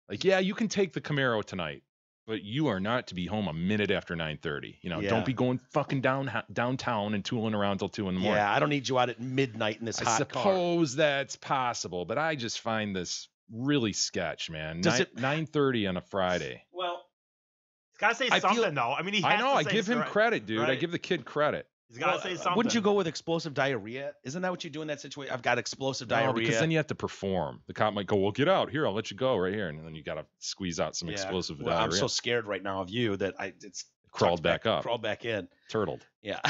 Like, yeah, you can take the Camaro tonight, but you are not to be home a minute after 9:30. You know, Yeah. don't be going fucking downtown and tooling around till 2 in the morning. Yeah, I don't need you out at midnight in this hot car. I suppose that's possible, but I just find this really sketch, man. 9:30 on a Friday. Well, he's got to say something, though. I mean, he has I know. to I say give him credit, dude. Right. I give the kid credit. He's got to say something. Wouldn't you go with explosive diarrhea? Isn't that what you do in that situation? I've got explosive diarrhea. No, because then you have to perform. The cop might go, well, get out. Here, I'll let you go right here. And then you got to squeeze out some explosive diarrhea. I'm so scared right now of you that it's crawled back up. Crawled back in. Turtled. Yeah.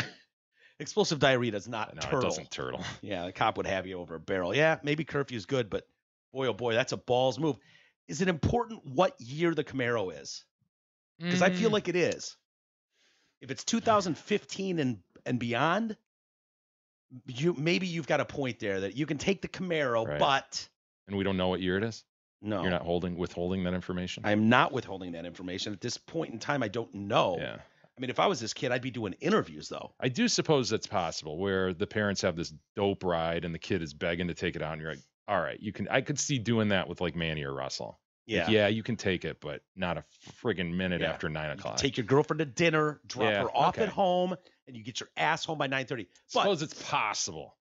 Explosive diarrhea does not turtle. It doesn't turtle. Yeah, the cop would have you over a barrel. Yeah, maybe curfew's good, but boy, oh boy, that's a balls move. Is it important what year the Camaro is? Because I feel like it is. If it's 2015 and beyond, maybe you've got a point there that you can take the Camaro, Right. but And we don't know what year it is? no, You're not withholding that information? I am not withholding that information at this point in time. I don't know. Yeah. I mean, if I was this kid, I'd be doing interviews though. I do suppose that's possible, where the parents have this dope ride and the kid is begging to take it out, and you're like, all right, I could see doing that with like Manny or Russell. Yeah. Like, yeah, you can take it, but not a friggin' minute Yeah. after 9 You o'clock. take your girlfriend to dinner, drop Yeah, her off okay. at home, and you get your ass home by 9:30. But Suppose it's possible.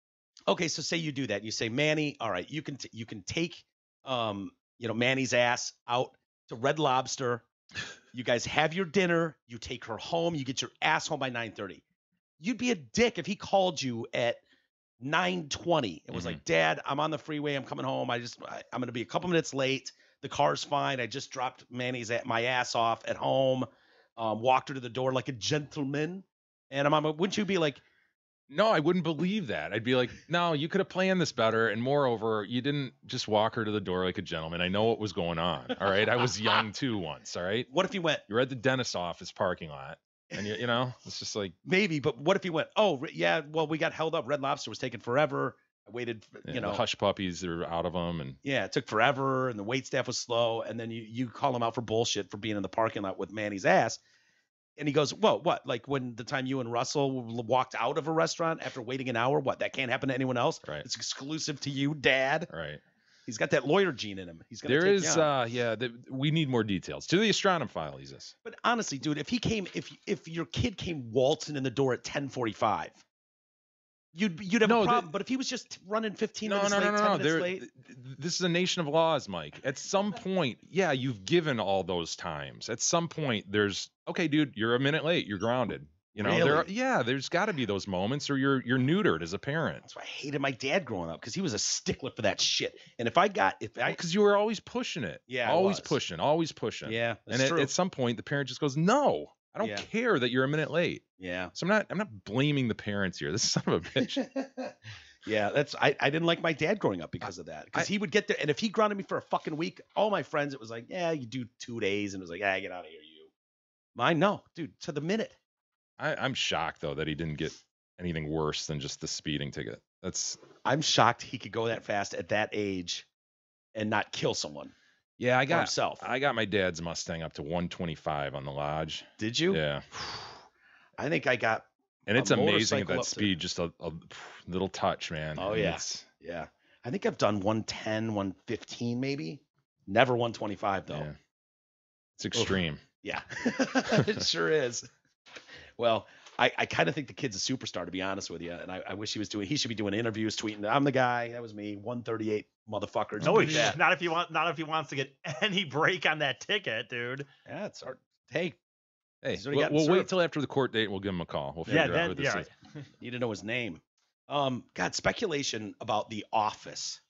okay, so say you do that. You say, Manny, all right, you can take Manny's ass out to Red Lobster. You guys have your dinner. You take her home. You get your ass home by 9:30. You'd be a dick if he called you at 9:20 and was like, Dad, I'm on the freeway. I'm coming home. I'm going to be a couple minutes late. The car's fine. I just dropped my ass off at home. Walked her to the door like a gentleman. And wouldn't you be like, No, I wouldn't believe that. I'd be like, no, you could have planned this better. And moreover, you didn't just walk her to the door like a gentleman. I know what was going on. All right. I was young too once. All right. what if he went? You're at the dentist's office parking lot. And you know, it's just like, Maybe, but what if he went, oh, yeah, well, we got held up. Red Lobster was taking forever. I waited, the hush puppies are out of them. And yeah, it took forever and the wait staff was slow. And then you call him out for bullshit for being in the parking lot with Manny's ass. And he goes, well, what? Like when the time you and Russell walked out of a restaurant after waiting an hour, what? That can't happen to anyone else? Right. It's exclusive to you, Dad. right. He's got that lawyer gene in him. He's going to There take is, you on. we need more details. To the Astronome file, Jesus. But honestly, dude, if your kid came waltzing in the door at 10:45, you'd have a problem. But if he was just running 15 minutes late, 10 minutes late. This is a nation of laws, Mike. At some point, yeah, you've given all those times. At some point, okay, dude, you're a minute late. You're grounded. You know, Really? there's got to be those moments, or you're neutered as a parent. That's why I hated my dad growing up because he was a stickler for that shit. And Because you were always pushing it. Yeah, I always was. pushing, always pushing. Yeah, and that's true. at some point, the parent just goes, "No, I don't Yeah. care that you're a minute late." Yeah. So I'm not blaming the parents here. This son of a bitch. Yeah, I didn't like my dad growing up because of that. Because he would get there, and if he grounded me for a fucking week, all my friends, it was like, yeah, you do 2 days, and it was like, get out of here, you. Mine, no, dude, to the minute. I'm shocked though that he didn't get anything worse than just the speeding ticket. I'm shocked he could go that fast at that age and not kill someone. Yeah, I got himself. I got my dad's Mustang up to 125 on the Lodge. Did you? Yeah. I think I got. And it's amazing at motorcycle that up to- speed, just a little touch, man. Oh, And yeah. Yeah. I think I've done 110, 115 maybe. Never 125 though. Yeah. It's extreme. Yeah. It sure is. Well, I kind of think the kid's a superstar, to be honest with you. And I wish he should be doing interviews, tweeting, I'm the guy. That was me. 138 motherfucker. No, he should. Not if he wants to get any break on that ticket, dude. Yeah, it's hard. Hey, We'll wait till after the court date and we'll give him a call. We'll figure out who this is. Need to know his name. God, speculation about The Office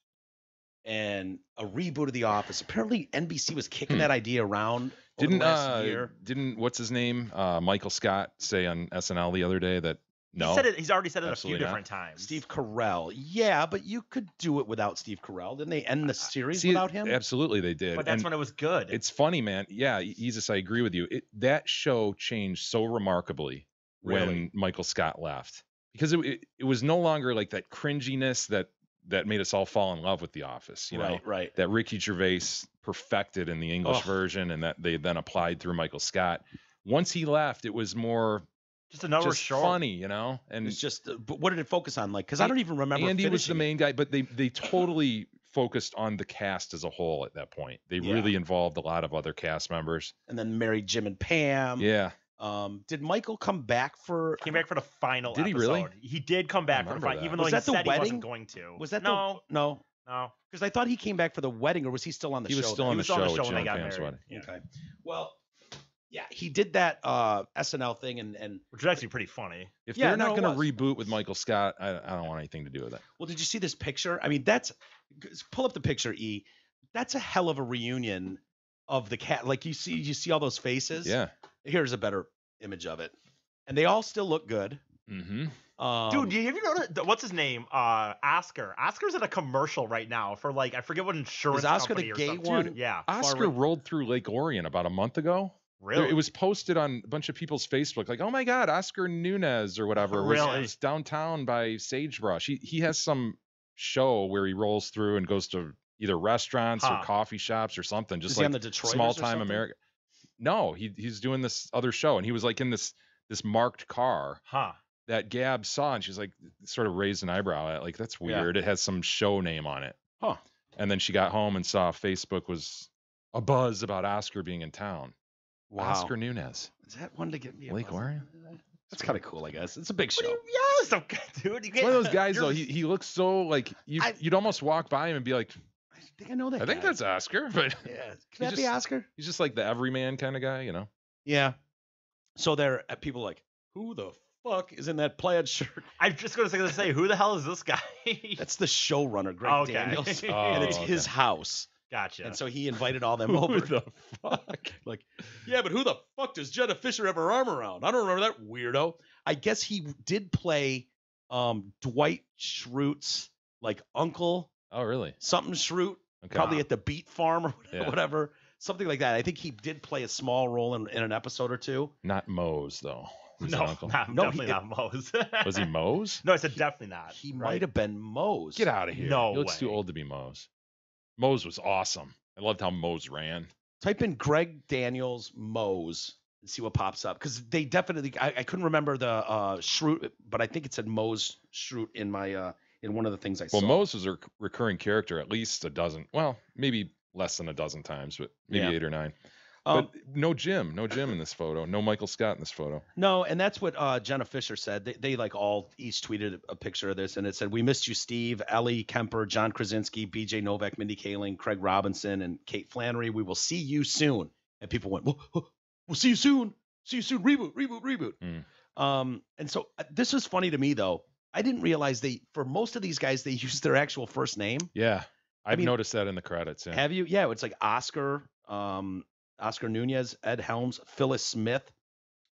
and a reboot of The Office. Apparently, NBC was kicking that idea around over the last year. Didn't what's his name, Michael Scott, say on SNL the other day that No, He's already said it a few absolutely not. different times. Steve Carell. Yeah, but you could do it without Steve Carell. Didn't they end the series without him? Absolutely, they did. But that's when it was good. It's funny, man. Yeah, Jesus, I agree with you. That show changed so remarkably when Michael Scott left, because it was no longer like that cringiness that made us all fall in love with The Office. You know, right. That Ricky Gervais perfected in the English version, and that they then applied through Michael Scott. Once he left, it was more just another show, funny, you know. And it's just, but what did it focus on? Like, because I don't even remember. Andy was the main guy, but they totally focused on the cast as a whole at that point. They really involved a lot of other cast members, and then married Jim and Pam. Yeah. Did Michael come back for? Came back for the final. Did he episode. really? He did come back for the final, even though he said he wasn't going to. Was that no? Because I thought he came back for the wedding, or was he still on the show? He was still on the show when they got married. Wedding. Yeah. Okay. Well, yeah, he did that SNL thing, and which is actually pretty funny. If they're not going to reboot with Michael Scott, I don't want anything to do with it. Well, did you see this picture? I mean, pull up the picture, E. That's a hell of a reunion of the cat. Like you see all those faces. Yeah. Here's a better image of it, and they all still look good. Mm-hmm. Dude, have you noticed what's his name? Oscar. Oscar's in a commercial right now for like I forget what insurance. Is Oscar company the gay something. one? Dude, yeah. Oscar rolled through Lake Orion about a month ago. Really? It was posted on a bunch of people's Facebook, like, oh my God, Oscar Nunez or whatever was downtown by Sagebrush. He has some show where he rolls through and goes to either restaurants or coffee shops or something. Just like on the Detroiters small time America. No, he's doing this other show, and he was like in this marked car that Gab saw, and she's like sort of raised an eyebrow at, like, that's weird. It has some show name on it. And then she got home and saw Facebook was a buzz about Oscar being in town. Wow. Oscar Nunez. Is that one to get me? Lake Orion? That's kind of cool, I guess. It's a big show. Yes, okay, dude. It's one of those guys, though. He looks so like you'd almost walk by him and be like, I think I know that. I think that's Oscar, but yeah, can that be Oscar? He's just like the everyman kind of guy, you know? Yeah. So people like, who the fuck is in that plaid shirt? I'm just going to say, who the hell is this guy? That's the showrunner, Greg Daniels, and it's his house. Gotcha. And so he invited all them over. Who the fuck? Like, yeah, but who the fuck does Jenna Fisher have her arm around? I don't remember that weirdo. I guess he did play Dwight Schrute's like uncle. Oh, really? Something Schrute, probably at the Beet Farm or whatever. Something like that. I think he did play a small role in an episode or two. Not Mose, though. Definitely not Mose. Was he Mose? No, I said definitely not. He might have been Mose. Get out of here. No He looks too old to be Mose. Mose was awesome. I loved how Mose ran. Type in Greg Daniels Mose and see what pops up. Because they definitely, I couldn't remember the Schrute, but I think it said Mose Schrute in my in one of the things I saw. Well, Mose was a recurring character at least a dozen. Well, maybe less than a dozen times, but maybe 8 or 9. But no Jim in this photo. No Michael Scott in this photo. No, and that's what Jenna Fisher said. They like all each tweeted a picture of this, and it said, "We missed you, Steve, Ellie Kemper, John Krasinski, B.J. Novak, Mindy Kaling, Craig Robinson, and Kate Flannery. We will see you soon." And people went, "We'll see you soon. See you soon. Reboot." And so this was funny to me though. I didn't realize for most of these guys they use their actual first name. Yeah, I've noticed that in the credits. Yeah. Have you? Yeah, it's like Oscar. Oscar Nunez, Ed Helms, Phyllis Smith,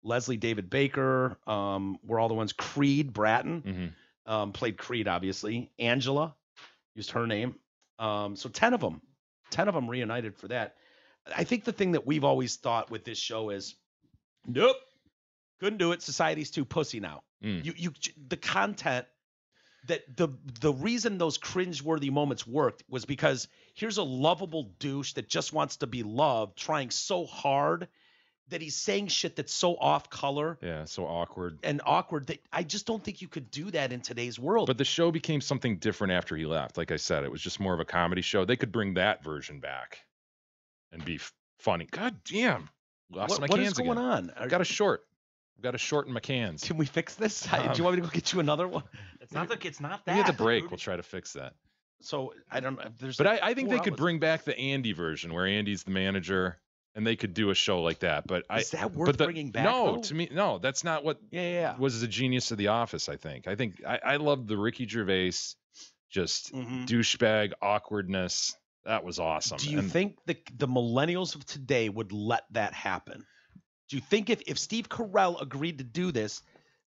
Leslie David Baker were all the ones. Creed Bratton played Creed, obviously. Angela used her name. So 10 of them reunited for that. I think the thing that we've always thought with this show is, nope, couldn't do it. Society's too pussy now. The content that the reason those cringeworthy moments worked was because here's a lovable douche that just wants to be loved, trying so hard that he's saying shit that's so off color. Yeah, so awkward. And awkward that I just don't think you could do that in today's world. But the show became something different after he left. Like I said, it was just more of a comedy show. They could bring that version back and be funny. God damn. Lost my cans again. What is going on? I've got a short. I've got to shorten my cans. Can we fix this? Do you want me to go get you another one? It's not that. Maybe at the break, we'll try to fix that. So I don't know. But I think they could bring back the Andy version where Andy's the manager and they could do a show like that. But is that worth bringing back? No, though? to me, no, that's not what was the genius of The Office, I think. I loved the Ricky Gervais, just douchebag awkwardness. That was awesome. Do you think the millennials of today would let that happen? Do you think if Steve Carell agreed to do this,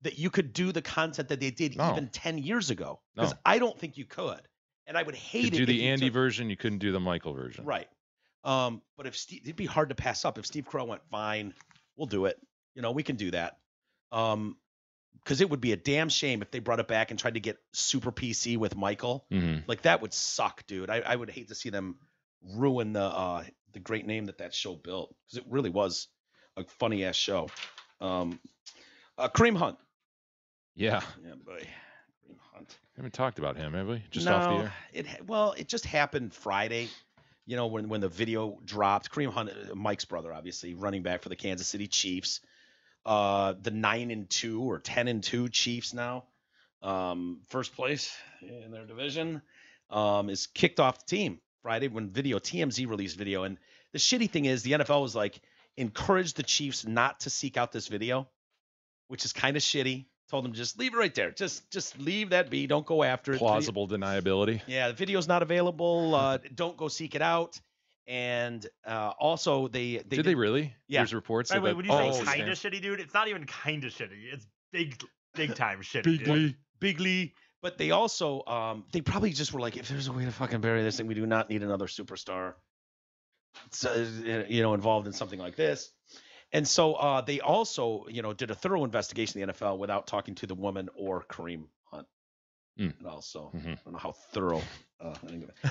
that you could do the content that they did No. even 10 years ago. No. Because I don't think you could. And I would hate You it. do if the you Andy took- version, you couldn't do the Michael version. Right. But if Steve, it'd be hard to pass up. If Steve Carell went, fine, we'll do it. We can do that. Because it would be a damn shame if they brought it back and tried to get super PC with Michael. Mm-hmm. Like, that would suck, dude. I would hate to see them ruin the great name that show built, because it really was a funny ass show. Kareem Hunt. Yeah. Yeah, boy. Kareem Hunt. Haven't talked about him, have we? Just off the air? It just happened Friday. When the video dropped. Kareem Hunt, Mike's brother, obviously, running back for the Kansas City Chiefs. The 9-2 or 10-2 Chiefs now, first place in their division, is kicked off the team Friday when TMZ released video. And the shitty thing is the NFL was like, encouraged the Chiefs not to seek out this video, which is kind of shitty. Told them just leave it right there. Just leave that be. Don't go after it. Plausible deniability. Yeah, the video's not available. Don't go seek it out. And also did they really? Yeah. There's reports. By the way, when you say kind damn. of shitty, dude, it's not even kind of shitty. It's big time shitty. Bigly. Bigly. But they also, they probably just were like, if there's a way to fucking bury this thing, we do not need another superstar, involved in something like this. And so they also, did a thorough investigation in the NFL without talking to the woman or Kareem Hunt. And also, I don't know how thorough.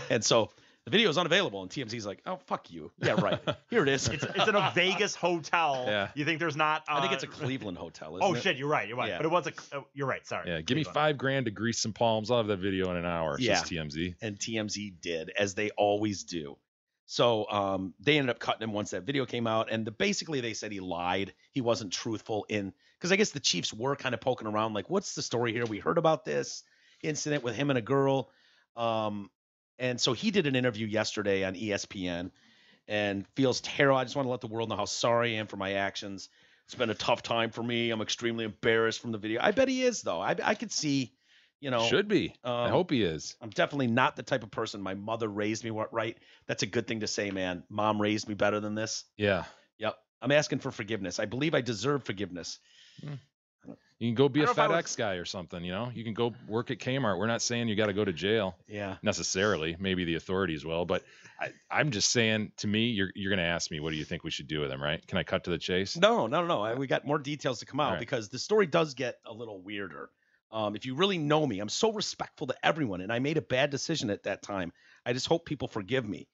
And so the video is unavailable, and TMZ's like, oh, fuck you. Yeah, right. Here it is. It's in a Vegas hotel. Yeah. You think there's not? I think it's a Cleveland hotel, isn't it? Shit, you're right. Yeah. But it was you're right. Sorry. Yeah, give me $5,000 to grease some palms. I'll have that video in an hour. Yeah. Says TMZ. And TMZ did, as they always do. So they ended up cutting him once that video came out, and basically they said he lied. He wasn't truthful because I guess the Chiefs were kind of poking around, like, what's the story here? We heard about this incident with him and a girl. And so he did an interview yesterday on ESPN and feels terrible. I just want to let the world know how sorry I am for my actions. It's been a tough time for me. I'm extremely embarrassed from the video. I bet he is, though. I could see, Should be. I hope he is. I'm definitely not the type of person. My mother raised me right. That's a good thing to say, man. Mom raised me better than this. Yeah. Yep. I'm asking for forgiveness. I believe I deserve forgiveness. You can go be a FedEx guy or something, You can go work at Kmart. We're not saying you got to go to jail. Yeah. Necessarily. Maybe the authorities will. But I'm just saying, to me, you're going to ask me, what do you think we should do with him, right? Can I cut to the chase? No. We got more details to come out because the story does get a little weirder. If you really know me, I'm so respectful to everyone, and I made a bad decision at that time. I just hope people forgive me.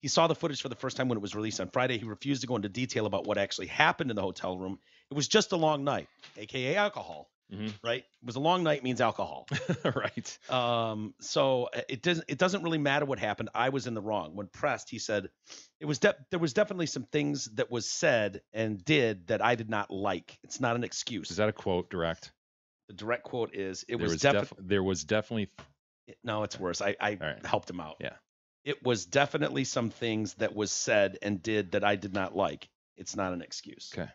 He saw the footage for the first time when it was released on Friday. He refused to go into detail about what actually happened in the hotel room. It was just a long night, a.k.a. alcohol, right? It was a long night means alcohol. Right. So it doesn't really matter what happened. I was in the wrong. When pressed, he said there was definitely some things that was said and did that I did not like. It's not an excuse. Is that a quote direct? The direct quote is, there was definitely. No, it's worse. I helped him out. Yeah. It was definitely some things that was said and did that I did not like. It's not an excuse. Okay.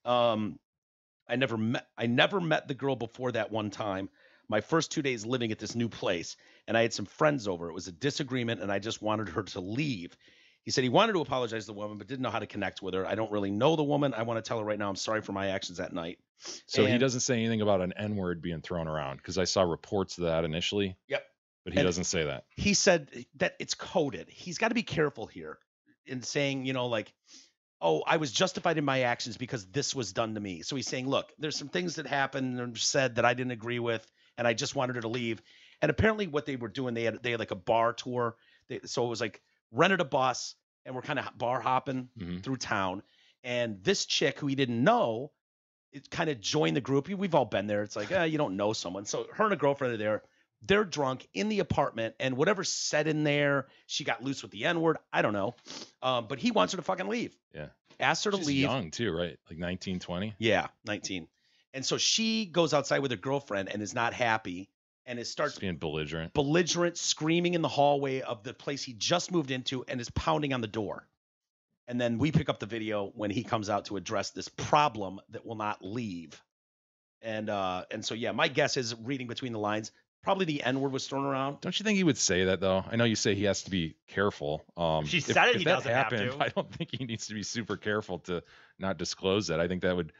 I never met the girl before that one time. My first 2 days living at this new place, and I had some friends over. It was a disagreement, and I just wanted her to leave. He said he wanted to apologize to the woman, but didn't know how to connect with her. I don't really know the woman. I want to tell her right now I'm sorry for my actions that night. So he doesn't say anything about an N-word being thrown around, because I saw reports of that initially. Yep. But he doesn't say that. He said that it's coded. He's got to be careful here in saying, I was justified in my actions because this was done to me. So he's saying, look, there's some things that happened and said that I didn't agree with, and I just wanted her to leave. And apparently what they were doing, they had like a bar tour. So it was like rented a bus, and we're kind of bar hopping through town. And this chick who he didn't know, it kind of joined the group. We've all been there. It's like, you don't know someone. So her and a girlfriend are there. They're drunk in the apartment, and whatever's said in there, she got loose with the N-word. I don't know. But he wants her to fucking leave. Yeah. Asked her to She's leave. young too, right? Like 19, 20? Yeah, 19. And so she goes outside with her girlfriend and is not happy and starts being belligerent, screaming in the hallway of the place he just moved into and is pounding on the door. And then we pick up the video when he comes out to address this problem that will not leave. And so, yeah, my guess is, reading between the lines, probably the N-word was thrown around. Don't you think he would say that, though? I know you say he has to be careful. She said it, he doesn't have to. I don't think he needs to be super careful to not disclose that. I think that would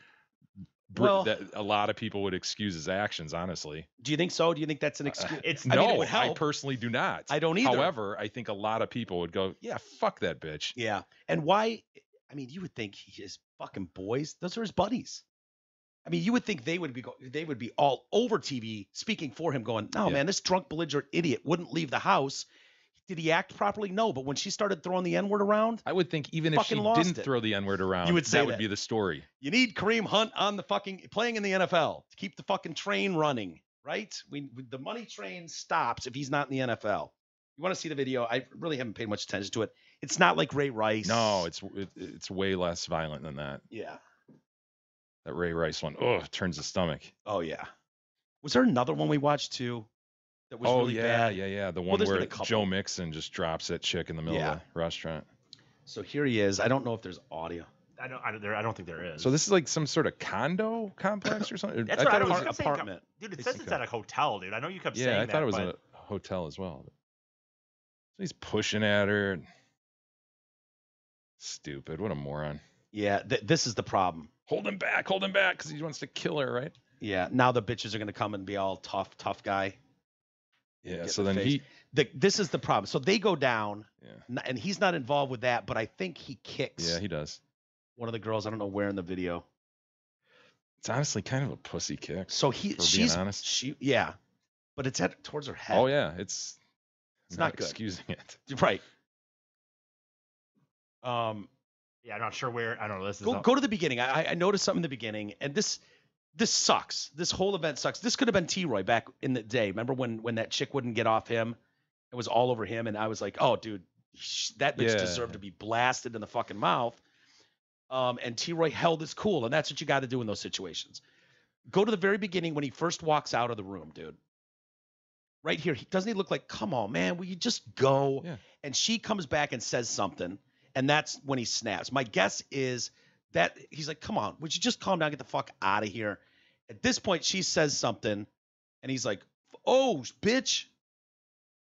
that a lot of people would excuse his actions, honestly. Do you think so? Do you think that's an excuse? I personally do not. I don't either. However, I think a lot of people would go, yeah, fuck that bitch. Yeah. And why? I mean, you would think his fucking boys, those are his buddies. I mean, you would think they would be all over TV speaking for him, going, no, man, this drunk, belligerent idiot wouldn't leave the house. Did he act properly? No. But when she started throwing the N-word around, I would think even if she didn't throw the N-word around, you would say that would be the story. You need Kareem Hunt on the playing in the NFL to keep the fucking train running, right? The money train stops if he's not in the NFL. You want to see the video? I really haven't paid much attention to it. It's not like Ray Rice. No, it's way less violent than that. Yeah. That Ray Rice one, turns the stomach. Oh, yeah. Was there another one we watched, too, that was really bad? Yeah. The one where Joe Mixon just drops that chick in the middle of the restaurant. So here he is. I don't know if there's audio. I don't think there is. So this is like some sort of condo complex or something? That's I thought it was an apartment. Dude, it says it's at a hotel, dude. I know you kept saying that. Yeah, I thought it was a hotel as well. So he's pushing at her. Stupid. What a moron. Yeah, this is the problem. Hold him back, because he wants to kill her, right? Yeah, now the bitches are going to come and be all tough guy. Yeah, so then this is the problem. So they go down, and he's not involved with that, but I think he kicks. Yeah, he does. One of the girls, I don't know where in the video. It's honestly kind of a pussy kick. So being honest. But it's towards her head. Oh yeah, it's not good. Excusing it. Right. Yeah, I'm not sure where. I don't know. This is go to the beginning. I noticed something in the beginning, and this sucks. This whole event sucks. This could have been T-Roy back in the day. Remember when that chick wouldn't get off him? It was all over him, and I was like, oh, dude, that bitch deserved to be blasted in the fucking mouth. And T-Roy held his cool, and that's what you got to do in those situations. Go to the very beginning when he first walks out of the room, dude. Right here, doesn't he look like, come on, man, will you just go? Yeah. And she comes back and says something, and that's when he snaps. My guess is that he's like, come on, would you just calm down, get the fuck out of here? At this point, she says something, and he's like, oh, bitch.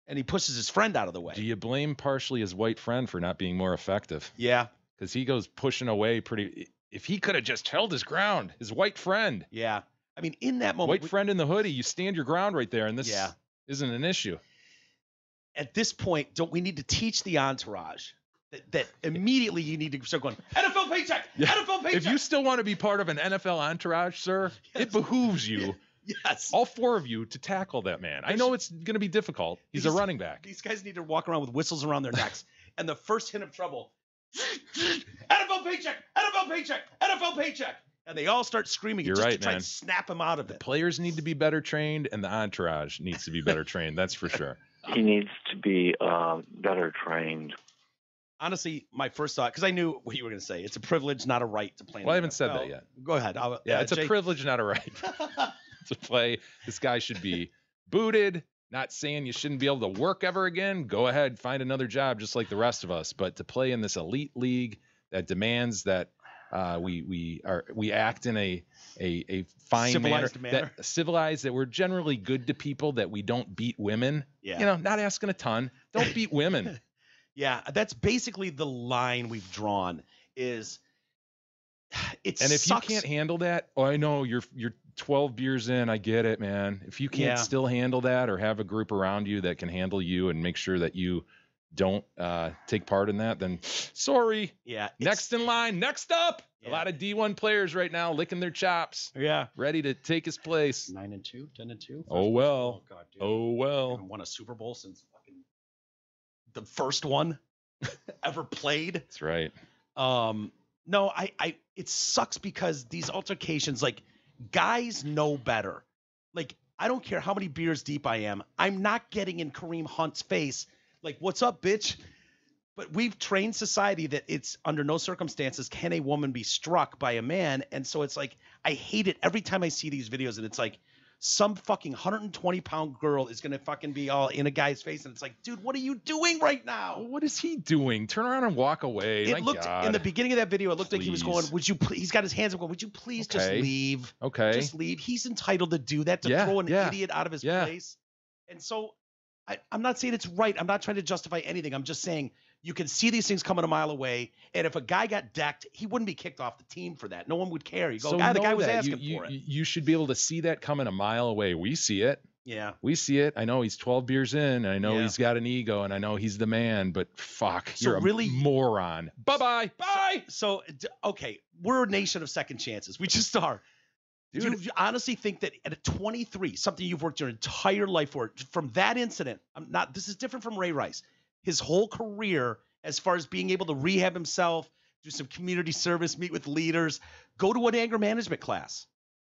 And he pushes his friend out of the way. Do you blame partially his white friend for not being more effective? Yeah. Because he goes pushing away pretty. If he could have just held his ground, his white friend. Yeah. I mean, in that moment. White friend in the hoodie, you stand your ground right there, and this isn't an issue. At this point, don't we need to teach the entourage that immediately you need to start going, NFL paycheck, NFL paycheck. If you still want to be part of an NFL entourage, sir, it behooves you. Yes. All four of you to tackle that man. I know it's going to be difficult. He's a running back. These guys need to walk around with whistles around their necks. And the first hint of trouble, NFL paycheck, NFL paycheck, NFL paycheck. And they all start screaming to try and snap him out of it. Players need to be better trained, and the entourage needs to be better trained. That's for sure. He needs to be better trained. Honestly, my first thought, because I knew what you were going to say, it's a privilege, not a right to play. Well, I haven't said that yet. Go ahead. It's a privilege, not a right to play. This guy should be booted. Not saying you shouldn't be able to work ever again. Go ahead, find another job just like the rest of us. But to play in this elite league that demands that we act in a fine civilized manner. Civilized, that we're generally good to people, that we don't beat women. Yeah. Not asking a ton. Don't beat women. Yeah, that's basically the line we've drawn. Is it? And if sucks. you can't handle that, I know you're 12 beers in. I get it, man. If you can't still handle that, or have a group around you that can handle you and make sure that you don't take part in that, then sorry. Yeah. Next in line. Next up. Yeah. A lot of D1 players right now licking their chops. Yeah. Ready to take his place. 9-2, 10-2. Oh well. Oh God, dude. Oh well. Haven't won a Super Bowl since fucking the first one ever played. That's right. No, it sucks because these altercations, like, guys know better. Like, I don't care how many beers deep I am. I'm not getting in Kareem Hunt's face like, what's up, bitch? But we've trained society that it's under no circumstances can a woman be struck by a man. And so it's like, I hate it every time I see these videos, and it's like some fucking 120-pound girl is going to fucking be all in a guy's face. And it's like, dude, what are you doing right now? What is he doing? Turn around and walk away. It looked in the beginning of that video, it looked like he was going, would you please, he's got his hands up going, would you please just leave? Okay. Just leave. He's entitled to do that, to throw an idiot out of his place. And so I'm not saying it's right. I'm not trying to justify anything. I'm just saying You can see these things coming a mile away. And if a guy got decked, he wouldn't be kicked off the team for that. No one would care. You go, the guy was asking for it. You should be able to see that coming a mile away. We see it. Yeah. We see it. I know he's 12 beers in, and I know he's got an ego, and I know he's the man, but fuck, you're a moron. Bye-bye. Bye. So, okay, we're a nation of second chances. We just are. Dude, do you honestly think that at a 23, something you've worked your entire life for, from that incident, this is different from Ray Rice. His whole career, as far as being able to rehab himself, do some community service, meet with leaders, go to an anger management class.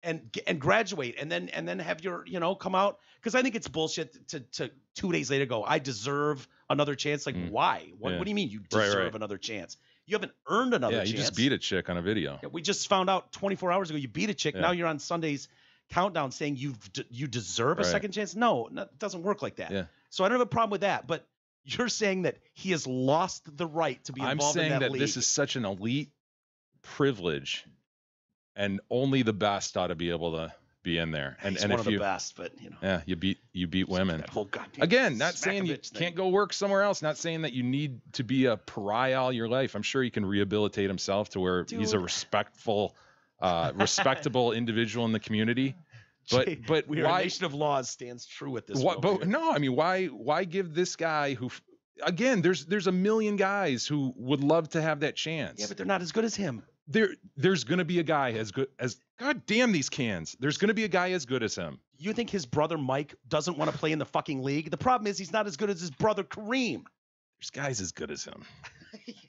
And graduate and then have your, come out. Because I think it's bullshit to 2 days later go, I deserve another chance. Like, why? What do you mean you deserve another chance? You haven't earned another chance. Yeah, you just beat a chick on a video. Yeah, we just found out 24 hours ago you beat a chick. Yeah. Now you're on Sunday's countdown saying you deserve a second chance. No, it doesn't work like that. Yeah. So I don't have a problem with that. But you're saying that he has lost the right to be involved in that league. I'm saying that this is such an elite privilege. And only the best ought to be able to be in there. And he's one of the best, but yeah, you beat women. Again, not saying you can't go work somewhere else. Not saying that you need to be a pariah all your life. I'm sure he can rehabilitate himself to where he's a respectable individual in the community. But we are a nation of laws stands true at this. But no, I mean, why give this guy who? Again, there's a million guys who would love to have that chance. Yeah, but they're not as good as him. There's going to be a guy as good as God damn these cans. There's going to be a guy as good as him. You think his brother Mike doesn't want to play in the fucking league? The problem is he's not as good as his brother Kareem. There's guys as good as him.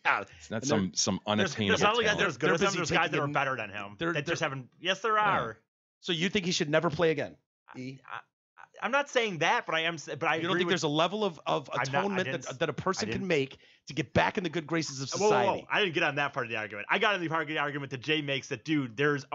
Yeah, it's not some unattainable. There's not only guys that are as good as him. There's guys that are better than him. That just haven't. Yes, there are. Yeah. So you think he should never play again? I'm not saying that, but I am. But I you don't think there's a level of atonement that a person can make to get back in the good graces of society? Whoa. I didn't get on that part of the argument. I got on the part of the argument that Jay makes that, dude, there's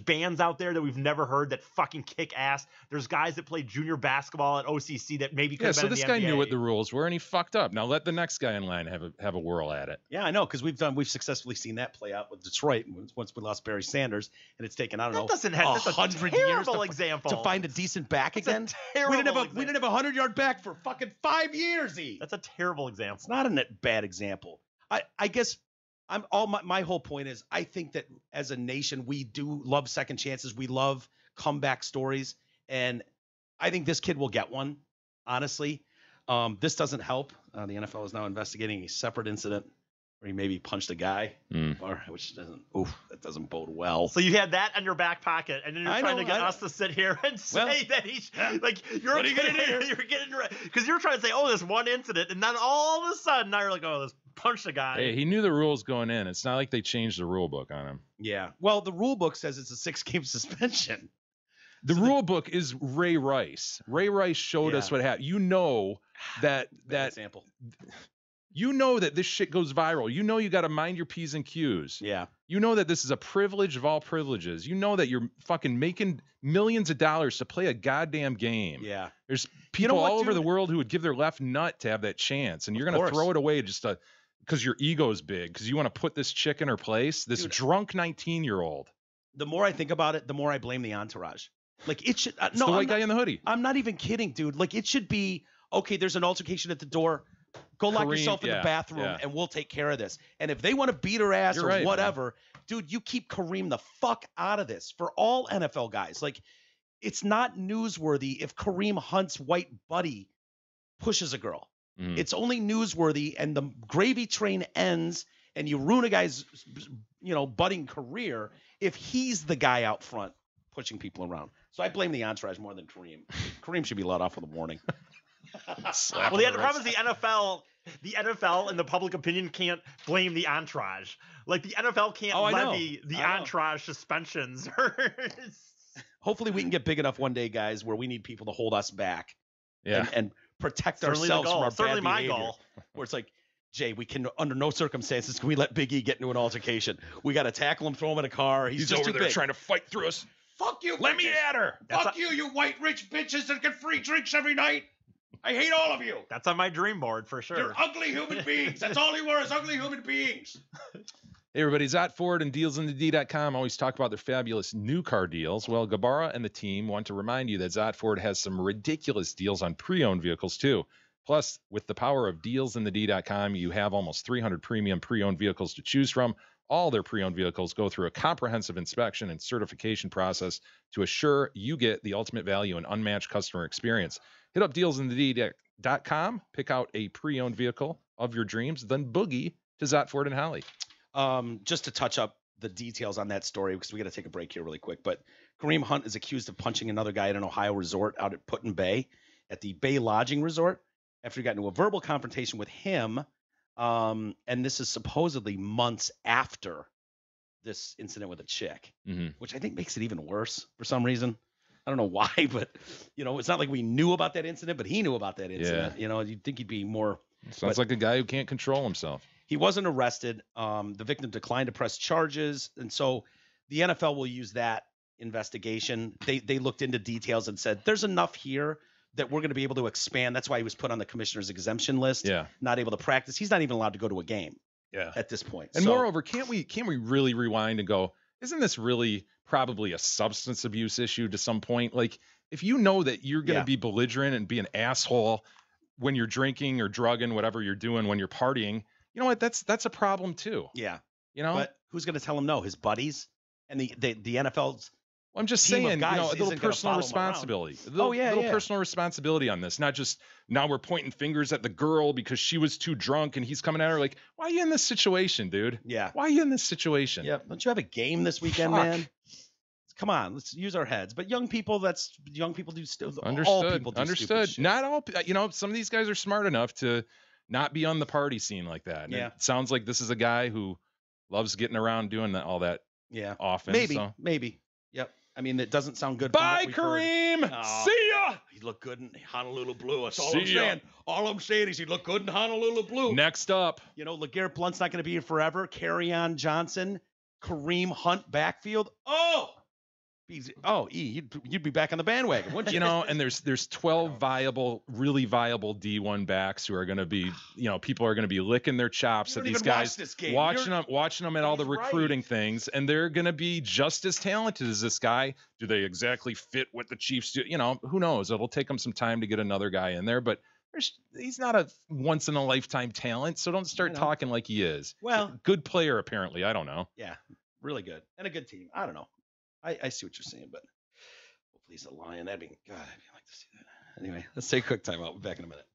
bands out there that we've never heard that fucking kick ass. There's guys that play junior basketball at OCC that maybe could have been in the NBA. So this guy knew what the rules were and he fucked up. Now let the next guy in line have a whirl at it. Yeah, I know, because we've successfully seen that play out with Detroit once we lost Barry Sanders, and it's taken 100 years to find a decent back again. We didn't have a 100-yard back for fucking 5 years. That's a terrible example. It's not a bad example. I guess my whole point is I think that as a nation we do love second chances. We love comeback stories, and I think this kid will get one. Honestly, this doesn't help. The NFL is now investigating a separate incident where he maybe punched a guy, which that doesn't bode well. So you had that in your back pocket, and then you're trying to get us to sit here and say that he's like you're getting because you're trying to say, this one incident, and then all of a sudden now you're like, this punched a guy. Hey, he knew the rules going in. It's not like they changed the rule book on him. Yeah. Well, the rule book says it's a 6-game suspension. The rule book is Ray Rice. Ray Rice showed us what happened. You know that example. You know that this shit goes viral. You know you got to mind your P's and Q's. Yeah. You know that this is a privilege of all privileges. You know that you're fucking making millions of dollars to play a goddamn game. Yeah. There's people all over the world who would give their left nut to have that chance, and you're going to throw it away just because your ego is big, because you want to put this chick in her place, this drunk 19-year-old. The more I think about it, the more I blame the entourage. Like, it should the white guy in the hoodie. I'm not even kidding, dude. Like, it should be, okay, there's an altercation at the door. Go lock yourself in the bathroom, and we'll take care of this. And if they want to beat her ass or whatever, dude, you keep Kareem the fuck out of this. For all NFL guys, like, it's not newsworthy if Kareem Hunt's white buddy pushes a girl. It's only newsworthy, and the gravy train ends, and you ruin a guy's, budding career if he's the guy out front pushing people around. So I blame the entourage more than Kareem. Kareem should be let off with a warning. Well, the problem is the NFL and the public opinion can't blame the entourage. Like, the NFL can't levy the entourage suspensions. Hopefully we can get big enough one day, guys, where we need people to hold us back and protect ourselves from our bad behavior. Goal. Where it's like, Jay, we can, under no circumstances can we let Big E get into an altercation. We got to tackle him, throw him in a car. He's just over too there big. Trying to fight through us. Fuck you. Let me at her. Fuck you white rich bitches that get free drinks every night. I hate all of you. That's on my dream board for sure. You're ugly human beings. That's all you are, is ugly human beings. Hey, everybody. Zot Ford and DealsInTheD.com always talk about their fabulous new car deals. Well, Gabara and the team want to remind you that Zot Ford has some ridiculous deals on pre-owned vehicles, too. Plus, with the power of dealsinthed.com, you have almost 300 premium pre-owned vehicles to choose from. All their pre-owned vehicles go through a comprehensive inspection and certification process to assure you get the ultimate value and unmatched customer experience. Hit up dealsinthed.com, pick out a pre-owned vehicle of your dreams, then boogie to Zotford and Holly. Just to touch up the details on that story, because we got to take a break here really quick, but Kareem Hunt is accused of punching another guy at an Ohio resort out at Put in Bay, at the Bay Lodging Resort, after he got into a verbal confrontation with him. And this is supposedly months after this incident with a chick, which I think makes it even worse for some reason. I don't know why, but, it's not like we knew about that incident, but he knew about that incident. Yeah. You'd think he'd be more. Sounds like a guy who can't control himself. He wasn't arrested. The victim declined to press charges. And so the NFL will use that investigation. They looked into details and said, there's enough here that we're going to be able to expand. That's why he was put on the commissioner's exemption list. Yeah. Not able to practice. He's not even allowed to go to a game. Yeah. At this point. And moreover, can't we really rewind and go, isn't this really probably a substance abuse issue to some point? Like, if you know that you're going to be belligerent and be an asshole when you're drinking or drugging, whatever you're doing when you're partying, you know what? That's a problem too. Yeah. But who's going to tell him no? His buddies and the NFL's. I'm just saying, a little personal responsibility. Personal responsibility on this. Not just now we're pointing fingers at the girl because she was too drunk and he's coming at her like, why are you in this situation, dude? Yeah. Why are you in this situation? Yeah. Don't you have a game this weekend, man? Come on, let's use our heads. But young people do still. Understood. All people do Understood. Not all. Some of these guys are smart enough to not be on the party scene like that. And it sounds like this is a guy who loves getting around doing all that. Yeah. Often. Maybe. Yep. I mean, it doesn't sound good. Bye, Kareem. See ya. He looked good in Honolulu Blue. That's all I'm saying. All I'm saying is he looked good in Honolulu Blue. Next up. LeGarrette Blount's not going to be here forever. Kerryon Johnson, Kareem Hunt backfield. You'd be back on the bandwagon, wouldn't you? And there's 12 really viable D1 backs who are going to be, people are going to be licking their chops at these guys, watching them at all the recruiting things, and they're going to be just as talented as this guy. Do they exactly fit what the Chiefs do? Who knows? It'll take them some time to get another guy in there, but he's not a once in a lifetime talent, so don't start talking like he is. Well, good player apparently. I don't know. Yeah, really good and a good team. I don't know. I see what you're saying, but hopefully he's a Lion. God, I'd like to see that. Anyway, let's take a quick time out. We'll be back in a minute.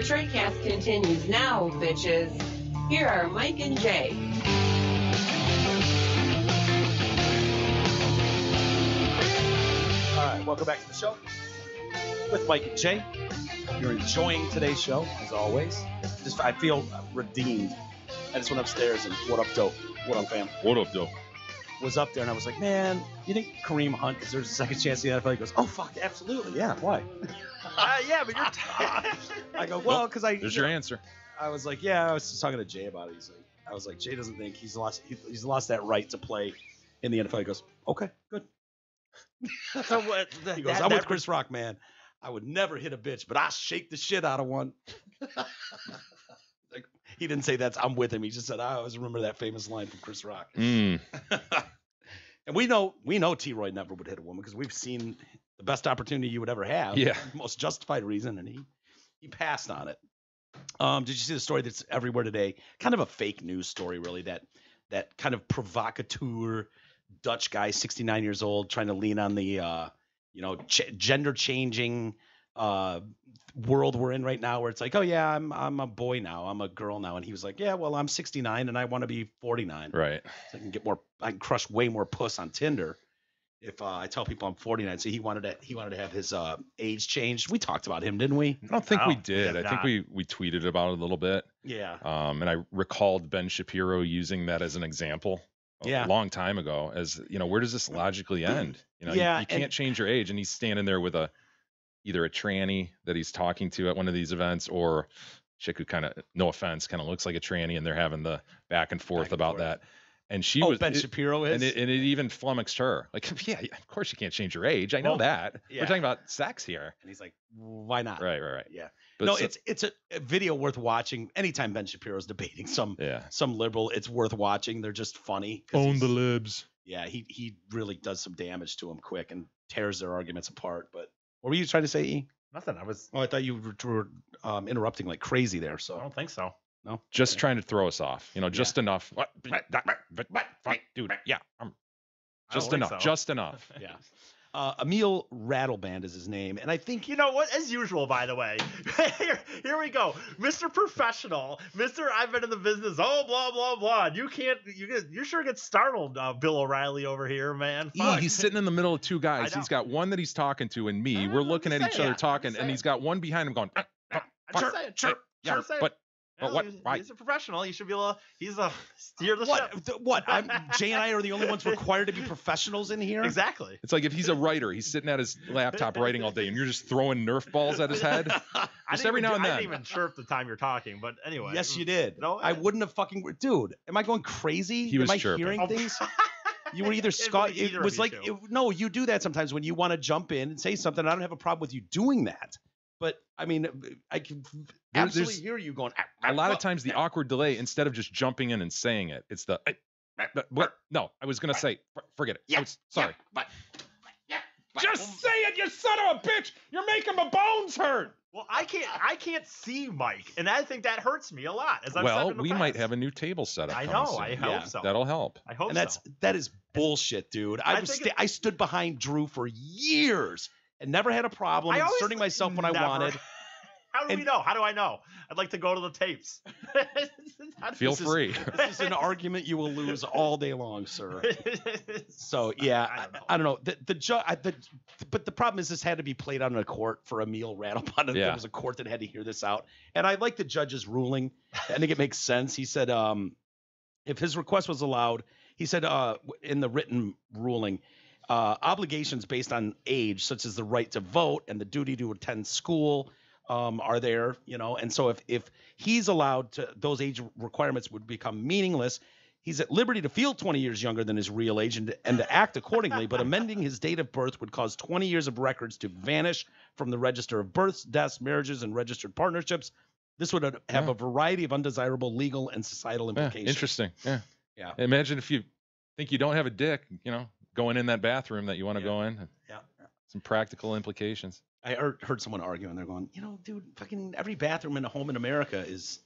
Detroit Cast continues now, bitches. Here are Mike and Jay. All right, welcome back to the show with Mike and Jay. You're enjoying today's show, as always. I feel redeemed. I just went upstairs and what up, dope? What up, fam? What up, dope? Was up there and I was like, man, you think Kareem Hunt deserves a second chance in the NFL? He goes, oh, fuck, absolutely. Yeah, why? Yeah, but you're I go, well, because There's your answer. I was like, yeah, I was just talking to Jay about it. I was like, Jay doesn't think he's lost that right to play in the NFL. He goes, okay, good. So what? He goes, I'm with Chris Rock, man. I would never hit a bitch, but I shake the shit out of one. Like, he didn't say I'm with him. He just said, I always remember that famous line from Chris Rock. Mm. And we know T-Roy never would hit a woman because we've seen the best opportunity you would ever have. Yeah. The most justified reason, and he passed on it. Did you see the story that's everywhere today? Kind of a fake news story, really, that kind of provocateur Dutch guy, 69 years old, trying to lean on the gender changing world we're in right now, where it's like, oh yeah, I'm a boy now, I'm a girl now, and he was like, yeah, well, I'm 69 and I want to be 49, right? So I can crush way more puss on Tinder if I tell people I'm 49. So he wanted to have his age changed. We talked about him, didn't we? I don't think we did. I think we tweeted about it a little bit. Yeah. And I recalled Ben Shapiro using that as an example a long time ago. As where does this logically end? You can't change your age, and he's standing there with either a tranny that he's talking to at one of these events, or a chick who kind of, no offense, kind of looks like a tranny, and they're having the back and forth about that. And she was Ben Shapiro is, and it even flummoxed her. Like, yeah, of course you can't change your age. I know that. Yeah. We're talking about sex here. And he's like, why not? Right. Yeah. But no, it's a video worth watching. Anytime Ben Shapiro's debating some liberal, it's worth watching. They're just funny. Own the libs. Yeah, he really does some damage to them quick and tears their arguments apart. But what were you trying to say, E? Nothing. I thought you were interrupting like crazy there. So I don't think so. No, just trying to throw us off. Just enough. What? Dude. Yeah. Just enough. So. Just enough. Yeah. Emile Ratelband is his name, and I think you know what? As usual, by the way, here we go, Mr. Professional, Mr. I've been in the business. Oh, blah blah blah. You sure get startled, Bill O'Reilly over here, man. He's sitting in the middle of two guys. He's got one that he's talking to, and me. We're looking at each other talking, and he's got one behind him going. Yeah, but what? Why? He's a professional. He should be he's a steer the ship. What? Jay and I are the only ones required to be professionals in here? Exactly. It's like if he's a writer, he's sitting at his laptop writing all day, and you're just throwing Nerf balls at his head. Just every now and then. I didn't even chirp the time you're talking, but anyway. Yes, you did. No, I wouldn't have fucking. Dude, am I going crazy? He was am I chirping. hearing things? You were either Scott. It was like no. You do that sometimes when you want to jump in and say something. I don't have a problem with you doing that. But I mean, I can absolutely hear you going. A lot of times, the awkward delay, instead of just jumping in and saying it, it's the. What? No, I was gonna say. Forget it. Yeah. Sorry. Just say it, you son of a bitch! You're making my bones hurt. Well, I can't see Mike, and I think that hurts me a lot. We might have a new table set up. I know. I hope so. That'll help. I hope so. That is bullshit, dude. I stood behind Drew for years. And never had a problem inserting myself when I wanted. How do we know? How do I know? I'd like to go to the tapes. Feel free. This is an argument you will lose all day long, sir. So yeah, I don't know. But the problem is this had to be played out in a court for Emile Ratelband. There was a court that had to hear this out. And I like the judge's ruling. I think it makes sense. He said if his request was allowed, he said in the written ruling. Obligations based on age, such as the right to vote and the duty to attend school, are there, and so if he's allowed to, those age requirements would become meaningless. He's at liberty to feel 20 years younger than his real age and to act accordingly, but amending his date of birth would cause 20 years of records to vanish from the register of births, deaths, marriages, and registered partnerships. This would have a variety of undesirable legal and societal implications. Interesting. Yeah. Imagine if you think you don't have a dick, going in that bathroom that you want to go in. Yeah. Some practical implications. I heard someone arguing. They're going, dude, fucking every bathroom in a home in America is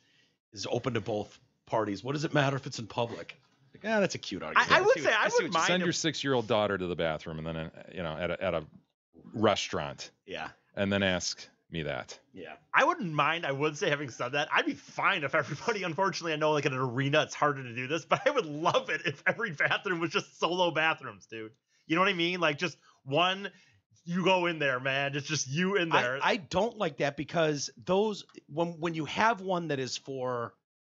open to both parties. What does it matter if it's in public? Like, that's a cute argument. I would say I would mind. Send your 6-year-old daughter to the bathroom and then, at a restaurant. Yeah. And then ask, me that. Yeah. I wouldn't mind. I would say, having said that, I'd be fine if everybody, unfortunately, I know like in an arena, it's harder to do this, but I would love it if every bathroom was just solo bathrooms, dude. You know what I mean? Like just one, you go in there, man. It's just you in there. I don't like that because those, when you have one that is for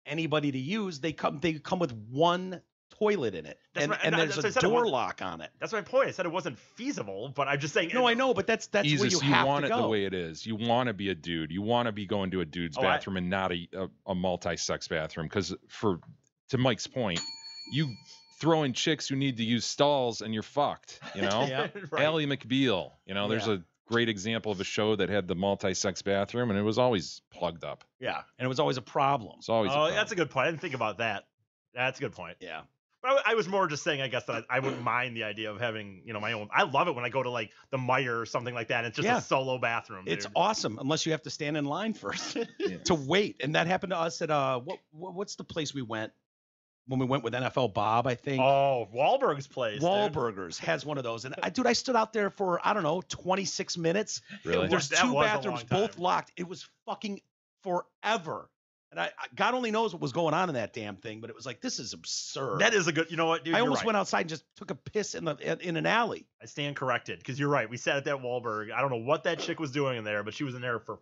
anybody to use, they come with one toilet in it, and there's a door lock on it. That's my point. I said it wasn't feasible, but I'm just saying. No, I know, but that's where you have to go. You want it the way it is. You want to be a dude. You want to be going to a dude's bathroom and not a multi-sex bathroom. Because to Mike's point, you throw in chicks who need to use stalls and you're fucked. You know, Yeah, right. Ally McBeal. You know, there's a great example of a show that had the multi-sex bathroom and it was always plugged up. Yeah, and it was always a problem. It's always. Oh, that's a good point. I didn't think about that. That's a good point. Yeah. But I was more just saying, I guess, that I wouldn't mind the idea of having, my own. I love it when I go to like the Meijer or something like that. And it's just a solo bathroom. It's dude. awesome, unless you have to stand in line first to wait. And that happened to us at what's the place we went when we went with NFL Bob, I think. Oh, Wahlberg's place. Wahlburgers has one of those, and I stood out there for 26 minutes. Really? There's That two was a bathrooms, long both time. locked. It was fucking forever. And I God only knows what was going on in that damn thing, but it was like, this is absurd. That is a good. You know what, dude? I you're almost right. went outside and just took a piss in an alley. I stand corrected because you're right. We sat at that Wahlberg. I don't know what that chick was doing in there, but she was in there for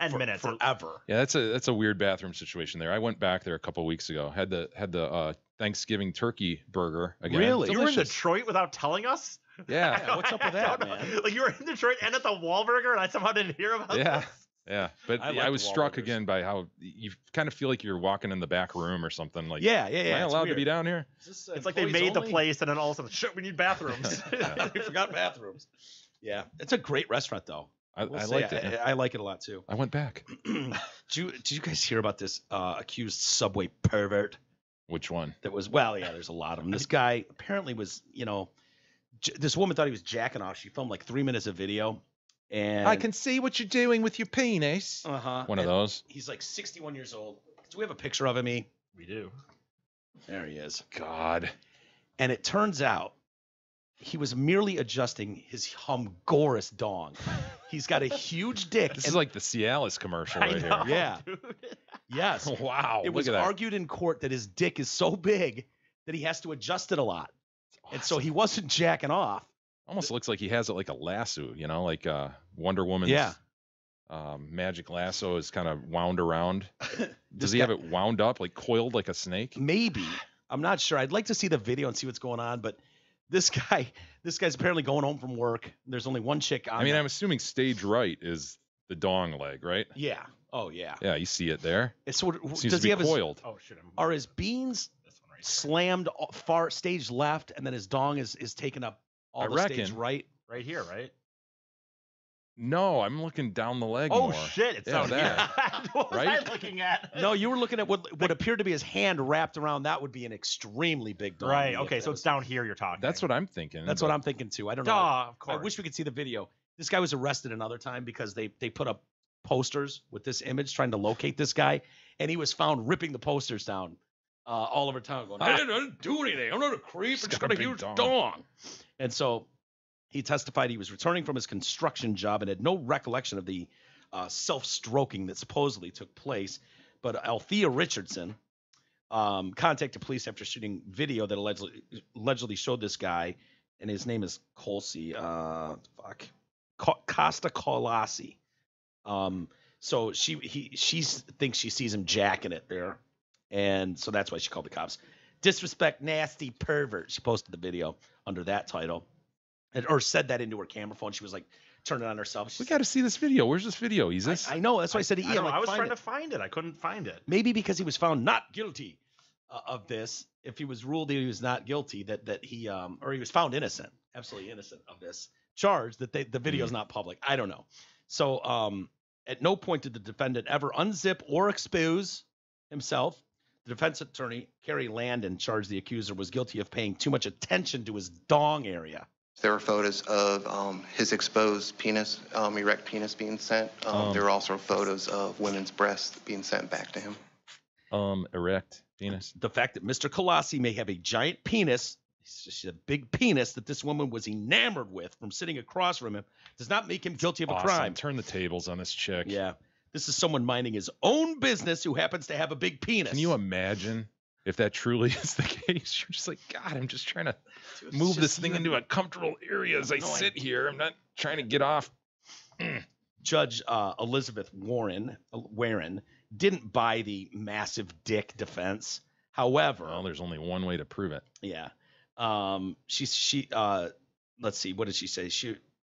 10 minutes. Forever. Yeah, that's a weird bathroom situation there. I went back there a couple weeks ago. Had the Thanksgiving turkey burger again. Really? You were in Delicious. Detroit without telling us? Yeah. Yeah, what's up with that, I don't know. man? Like you were in Detroit and at the Wahlburger, and I somehow didn't hear about Yeah. this. Yeah, but I I, like was the struck Wahlburgers. again by how you kind of feel like you're walking in the back room or something. Like, Yeah. am I It's allowed to weird. be down here? Is this, It's like they employees made the only? place, and then all of a sudden, shit, we need bathrooms. They forgot bathrooms. Yeah, it's a great restaurant though. I will say, liked it. I like it a lot too. I went back. Did you guys hear about this accused Subway pervert? Which one? That was, well, yeah, there's a lot of them. This guy apparently was, this woman thought he was jacking off. She filmed like 3 minutes of video, and I can see what you're doing with your penis. One of those. He's like 61 years old. Do we have a picture of him? We do. There he is. God. And it turns out he was merely adjusting his humgorous dong. He's got a huge dick. This is like the Cialis commercial right know, here. Yeah. dude. Yes. Wow. It was look at that. argued in court that his dick is so big that he has to adjust it a lot. And so he wasn't jacking off. Almost looks like he has it like a lasso, like Wonder Woman's magic lasso is kind of wound around. Does he have it wound up, like coiled like a snake? Maybe. I'm not sure. I'd like to see the video and see what's going on, but this guy's apparently going home from work. There's only one chick on I mean, there. I'm assuming stage right is the dong leg, right? Yeah. Oh, yeah. Yeah, you see it there. It's sort of, Seems does to be he have coiled. Oh, shit. are his beans This one right slammed far stage left, and then his dong is taken up all I the reckon. stage right? there. Right here, right? No, I'm looking down the leg Oh, more. shit. It's Yeah, down that. here. What was Right? I looking at? No, you were looking at what appeared to be his hand wrapped around. That would be an extremely big dong. Right. if Okay. that So was- it's down here you're talking. That's what I'm thinking. That's but what I'm thinking too. I don't know. Duh, of I course. wish we could see the video. This guy was arrested another time because they put up posters with this image trying to locate this guy, and he was found ripping the posters down all over town, going, I didn't do anything. I'm not a creep. I just got a big huge dong." dong. And so he testified he was returning from his construction job and had no recollection of the self-stroking that supposedly took place. But Althea Richardson contacted police after shooting video that allegedly showed this guy, and his name is Colsey. Costa Colasi. So she thinks she sees him jacking it there, and so that's why she called the cops. Disrespect, nasty pervert. She posted the video under that title, or said that into her camera phone. She was like turning it on herself. We got to see this video. Where's this video? Is this? I know. That's why I said to I, Ian. don't know, like, I was find trying it. to find it. I couldn't find it. Maybe because he was found not guilty of this. If he was ruled that he was not guilty, that he or he was found innocent, absolutely innocent of this charge, that the video is not public. I don't know. So at no point did the defendant ever unzip or expose himself. The defense attorney, Carrie Landon, charged the accuser was guilty of paying too much attention to his dong area. There were photos of his exposed penis, erect penis being sent. There were also photos of women's breasts being sent back to him. Erect penis. The fact that Mr. Colasi may have a giant penis She's a big penis that this woman was enamored with from sitting across from him does not make him guilty of a crime. Turn the tables on this chick. Yeah. This is someone minding his own business who happens to have a big penis. Can you imagine if that truly is the case? You're just like, God, I'm just trying to move this thing into a comfortable area as I sit here. I'm not trying to get off. Judge Elizabeth Warren didn't buy the massive dick defense. However, well, there's only one way to prove it. Yeah. Let's see. What did she say?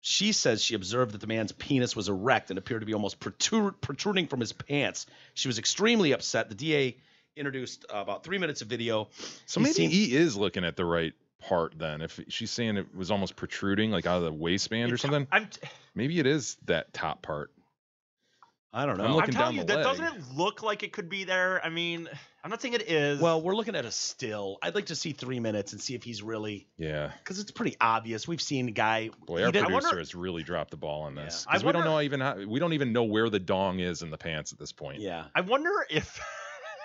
She says she observed that the man's penis was erect and appeared to be almost protruding from his pants. She was extremely upset. The DA introduced about 3 minutes of video. So maybe he is looking at the right part then. If she's saying it was almost protruding, like out of the waistband or something, maybe it is that top part. I don't know. I'm telling you, that doesn't look like it could be there. I mean, I'm not saying it is. Well, we're looking at a still. I'd like to see 3 minutes and see if he's really. Yeah. Because it's pretty obvious. We've seen the guy. Boy, our producer has really dropped the ball on this. Because we don't even know where the dong is in the pants at this point. Yeah. I wonder if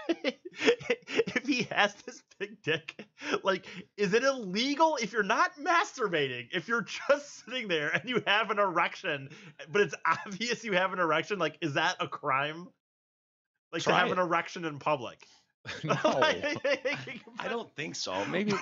if he has this big dick, like, is it illegal if you're not masturbating, if you're just sitting there and you have an erection, but it's obvious you have an erection? Like, is that a crime? Like, to have an erection in public? No, I don't think so. Maybe,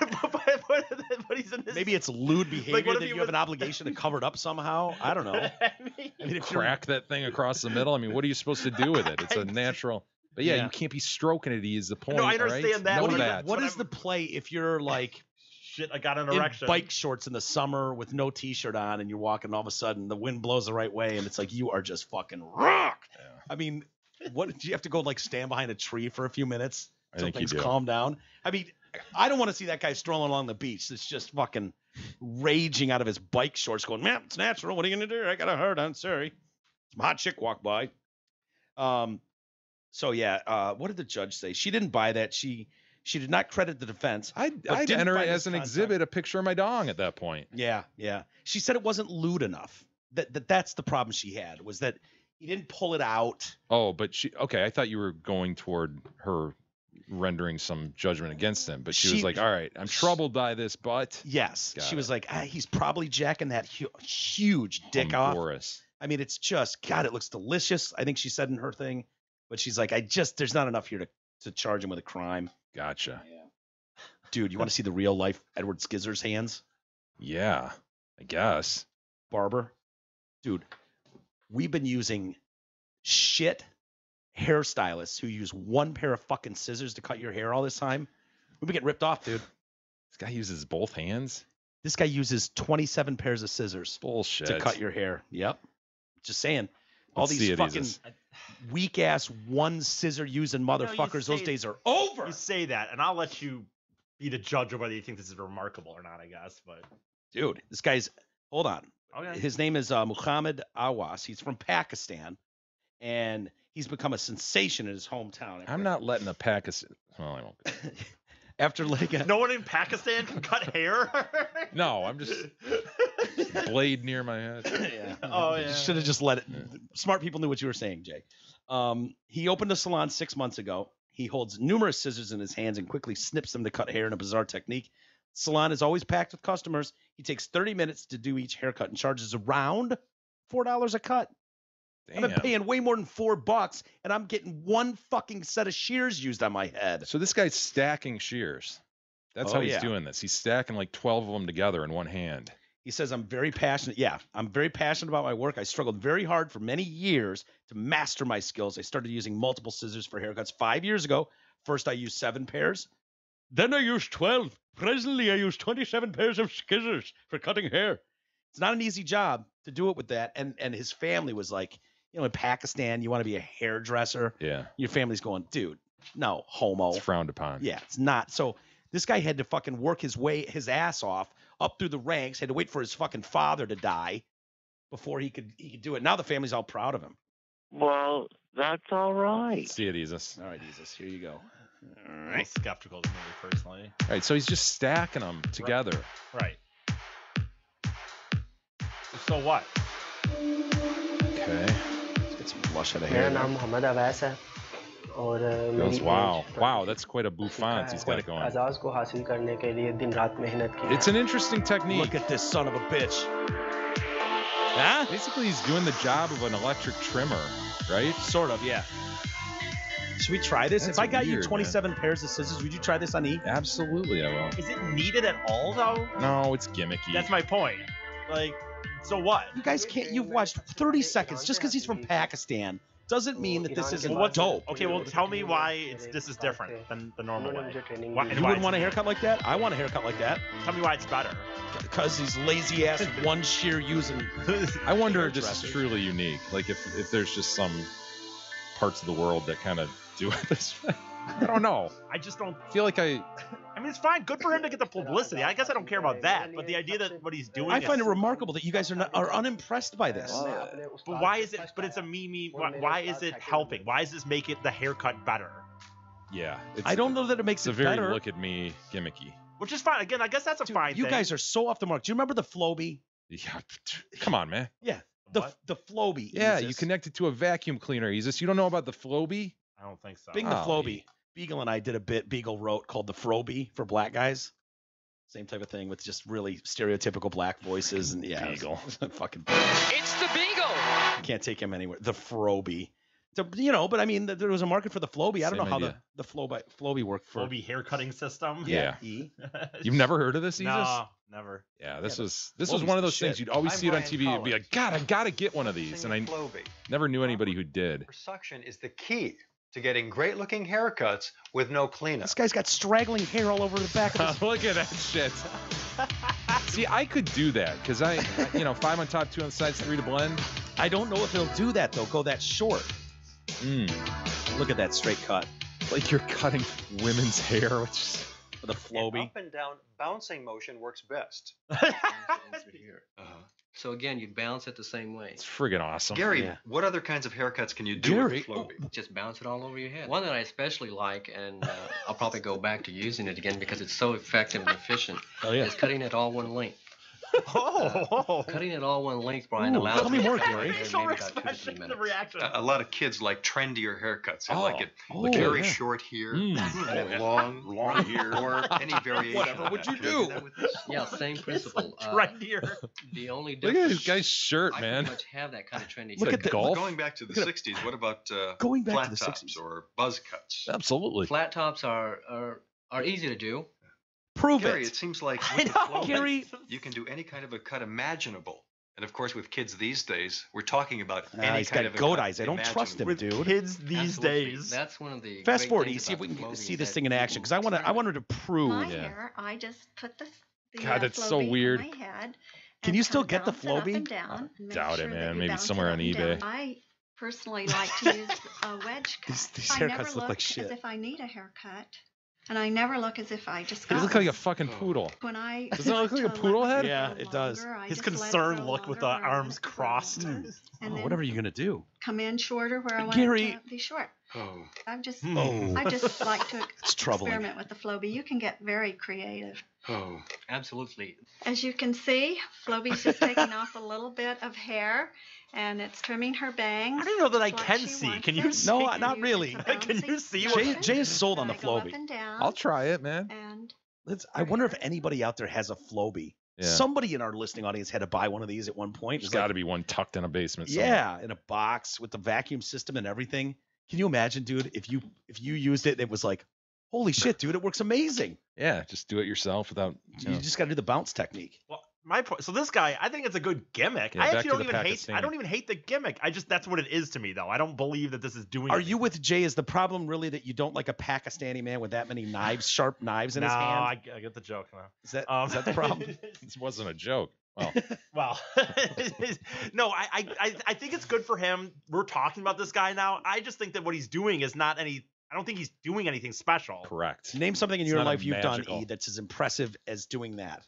maybe it's lewd behavior that you have an obligation to cover it up somehow. I don't know. I mean, if crack that thing across the middle. I mean, what are you supposed to do with it? It's a natural. But yeah, you can't be stroking it. Is the point? No, I understand that. What is the play if you're like, shit, I got an erection. In bike shorts in the summer with no t-shirt on, and you're walking, and all of a sudden the wind blows the right way, and it's like you are just fucking rock. Yeah. I mean, what do you have to go like stand behind a tree for a few minutes until things calm down? I mean, I don't want to see that guy strolling along the beach. It's just fucking raging out of his bike shorts, going, man, it's natural. What are you gonna do? I got a hard on. Sorry, some hot chick walked by. So yeah, what did the judge say? She didn't buy that. She did not credit the defense. I'd enter it as an exhibit, a picture of my dong at that point. Yeah. She said it wasn't lewd enough. That's the problem she had, was that he didn't pull it out. Oh, but okay. I thought you were going toward her rendering some judgment against him, but she was like, all right, I'm troubled by this, but. Yes. She was like, he's probably jacking that huge dick off. I mean, it's just, God, it looks delicious. I think she said in her thing. But she's like, there's not enough here to charge him with a crime. Gotcha. Yeah. Dude, you want to see the real life Edward Scissor's hands? Yeah, I guess. Barber. Dude, we've been using shit hairstylists who use one pair of fucking scissors to cut your hair all this time. We've been getting ripped off, dude. This guy uses both hands? This guy uses 27 pairs of scissors. Bullshit. To cut your hair. Yep. Just saying. All these fucking weak ass one scissor using motherfuckers. Those days are over. You say that, and I'll let you be the judge of whether you think this is remarkable or not, I guess. But dude, this guy's hold on. Okay. His name is Muhammad Awas. He's from Pakistan, and he's become a sensation in his hometown. I'm not letting a Pakistan. Well, I won't. After like no one in Pakistan can cut hair. No, I'm just blade near my head. Yeah. Oh yeah. Should have just let it. Yeah. Smart people knew what you were saying, Jay. He opened a salon 6 months ago. He holds numerous scissors in his hands and quickly snips them to cut hair in a bizarre technique. Salon is always packed with customers. He takes 30 minutes to do each haircut and charges around $4 a cut. Damn. I've been paying way more than $4, and I'm getting one fucking set of shears used on my head. So this guy's stacking shears. That's how he's doing this. He's stacking like 12 of them together in one hand. He says, I'm very passionate. Yeah, I'm very passionate about my work. I struggled very hard for many years to master my skills. I started using multiple scissors for haircuts 5 years ago. First, I used 7 pairs. Then I used 12. Presently, I use 27 pairs of scissors for cutting hair. It's not an easy job to do it with that. And his family was like, you know, in Pakistan, you want to be a hairdresser. Yeah. Your family's going, dude, no, homo. It's frowned upon. Yeah, it's not. So this guy had to fucking work his ass off up through the ranks, had to wait for his fucking father to die before he could do it. Now the family's all proud of him. Well, that's all right. See it, Jesus. All right, Jesus, here you go. All right. I'm skeptical of the movie, personally. All right, so he's just stacking them together. Right. So what? Okay. Let's get some blush out of hair. मेरा नाम मोहम्मद अवैस है Wow, that's quite a bouffant he's got going. It's an interesting technique. Look at this son of a bitch. Huh? Basically, he's doing the job of an electric trimmer, right? Sort of, yeah. Should we try this? That's if I got weird, you 27 pairs of scissors, would you try this on E? Absolutely, I will. Is it needed at all, though? No, it's gimmicky. That's my point. Like, so what? You guys can't. You've watched 30 seconds. Just because he's from Pakistan doesn't mean that this isn't dope. Okay, well, tell me why this is different than the normal way. Why, you wouldn't want a haircut like that? I want a haircut like that. Tell me why it's better. Because he's lazy ass one shear using. I wonder if this is truly unique. Like if there's just some parts of the world that kind of do it this way. I don't know. I just don't feel like I mean, it's fine. Good for him to get the publicity. I guess I don't care about that. But the idea that what he's doing, I find it remarkable that you guys are unimpressed by this. But why is it? But it's a meme. Why is it helping? Why does this make it the haircut better? Yeah, I don't know that it makes it very better. Look at me gimmicky. Which is fine. Again, I guess that's a fine thing. You guys are so off the mark. Do you remember the Floby? Yeah, come on, man. Yeah, the Floby. Yeah, you connect it to a vacuum cleaner. Jesus, you don't know about the Floby? I don't think so. Bing the Floby. Beagle and I did a bit Beagle wrote called the Froby for black guys. Same type of thing with just really stereotypical black voices and yeah, Beagle. Fucking. It's the Beagle. Can't take him anywhere. The Froby. But I mean, there was a market for the Floby. I don't know how the Floby worked for. Floby haircutting system. Yeah. You've never heard of this, Jesus? No, never. Yeah, this was one of those things you'd always see it on TV. You'd be like, God, I gotta get one of these, and I never knew anybody who did. Suction is the key to getting great-looking haircuts with no cleanup. This guy's got straggling hair all over the back of his... Look at that shit. See, I could do that because I 5 on top, 2 on the sides, 3 to blend. I don't know if he'll do that though. Go that short. Look at that straight cut. Like you're cutting women's hair, which is with a Floby. Up and down bouncing motion works best. So again, you bounce it the same way. It's friggin' awesome. Gary, what other kinds of haircuts can you do with Floby? Just bounce it all over your head. One that I especially like, and I'll probably go back to using it again because it's so effective and efficient, is cutting it all one length. Cutting it all one length, Brian, allows tell me more, Gary. A lot of kids like trendier haircuts. They like it very short here and then long here, or any variation. Whatever would you do? Yeah, same principle. Trendier. The only Look difference. at this guy's shirt, I man. pretty much have that kind of trendy. Look at the golf. Going back to the 60s, what about going back flat to the tops 60s or buzz cuts? Absolutely. Flat tops are easy to do. Prove Gary, it. it seems like Gary, you can do any kind of a cut imaginable. And of course, with kids these days, we're talking about any he's kind got of goat a eyes. I don't trust him, with dude. Kids these days. That's one of the. Fast forward, see if we can see this thing in action because I wanted to prove. My hair, I just put the God, that's so Floby weird. in my head. Can you still get the Floby? Doubt it, man. Maybe somewhere on eBay. I personally like to use a wedge cut. These I haircuts never look look like shit. as if I need a haircut. And I never look as if I just You got look like a fucking poodle. When I Doesn't it look like a poodle head? Yeah, it does. His concerned look with the arms crossed. And then Whatever you're gonna do. come in shorter where I want Gary. it to be short. Oh. I just Oh. like to It's troubling. experiment with the Floby. You can get very creative. Oh. Absolutely. As you can see, Floby's just taking off a little bit of hair, and it's trimming her bangs. I don't know that I like can she see. wants Can you it. see? No, You not use really. it for Can you bouncing see motion. Jay is sold on the And I go up Floby. and down, I'll try it, man. and I wonder if anybody out there has a Floby. Yeah. Somebody in our listening audience had to buy one of these at one point. There's It was got to be one tucked in a basement somewhere. yeah, in a box with the vacuum system and everything. Can you imagine, dude, if you used it, it was like, holy shit, dude, it works amazing. Yeah, just do it yourself without. You just got to do the bounce technique. Well, my point. So this guy, I think it's a good gimmick. Yeah, I back actually to don't the even hate. Pakistani. I don't even hate the gimmick. That's what it is to me, though. I don't believe that this is doing. Are anything. you with Jay? Is the problem really that you don't like a Pakistani man with that many knives, sharp knives in his hand? I get the joke now. Is that the problem? This wasn't a joke. Well, Well, no, I think it's good for him. We're talking about this guy now. I just think that what he's doing is not any. I don't think he's doing anything special. correct. Name something in It's your not life you've done, magical. E, that's as impressive as doing that.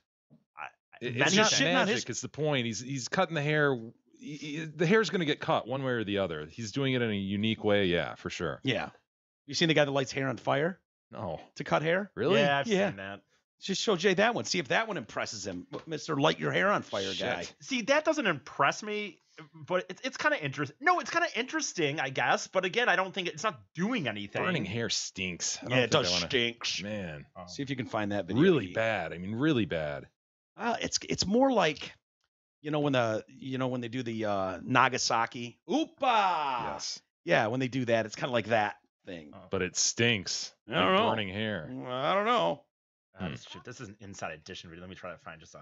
It's He's not shitting on his- magic. It's the point. He's cutting the hair. The hair's going to get cut one way or the other. He's doing it in a unique way. Yeah, for sure. Yeah. You seen the guy that lights hair on fire No, to cut hair? really? Yeah, I've Yeah. seen that. Just show Jay that one. See if that one impresses him, Mr. Light Your Hair on Fire guy. See, that doesn't impress me, but it's kind of interesting. No, it's kind of interesting, I guess. But again, I don't think it's not doing anything. Burning hair stinks. Yeah, it does stink. Man. See if you can find that video. Really bad. I mean, really bad. It's more like, when they do the Nagasaki. Oopa. Yes. Yeah, when they do that, it's kind of like that thing. But it stinks. I don't know. Burning hair. I don't know. This is an Inside Edition video. Let me try to find just a.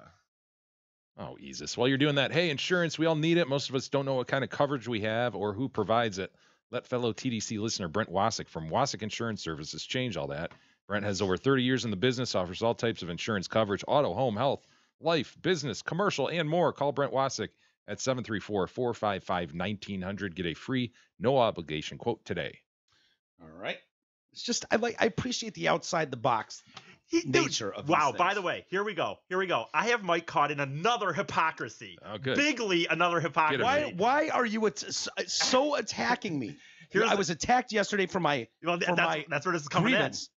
Oh, Jesus. While you're doing that, hey, insurance, we all need it. Most of us don't know what kind of coverage we have or who provides it. Let fellow TDC listener Brent Wasik from Wasik Insurance Services change all that. Brent has over 30 years in the business, offers all types of insurance coverage, auto, home, health, life, business, commercial, and more. Call Brent Wasik at 734-455-1900. Get a free, no obligation quote today. All right. It's just I appreciate the outside the box nature of these things. By the way, here we go. I have Mike caught in another hypocrisy. Oh, good. Bigly another hypocrisy. Why are you so attacking me? I was attacked yesterday for my that's where this is coming grievance.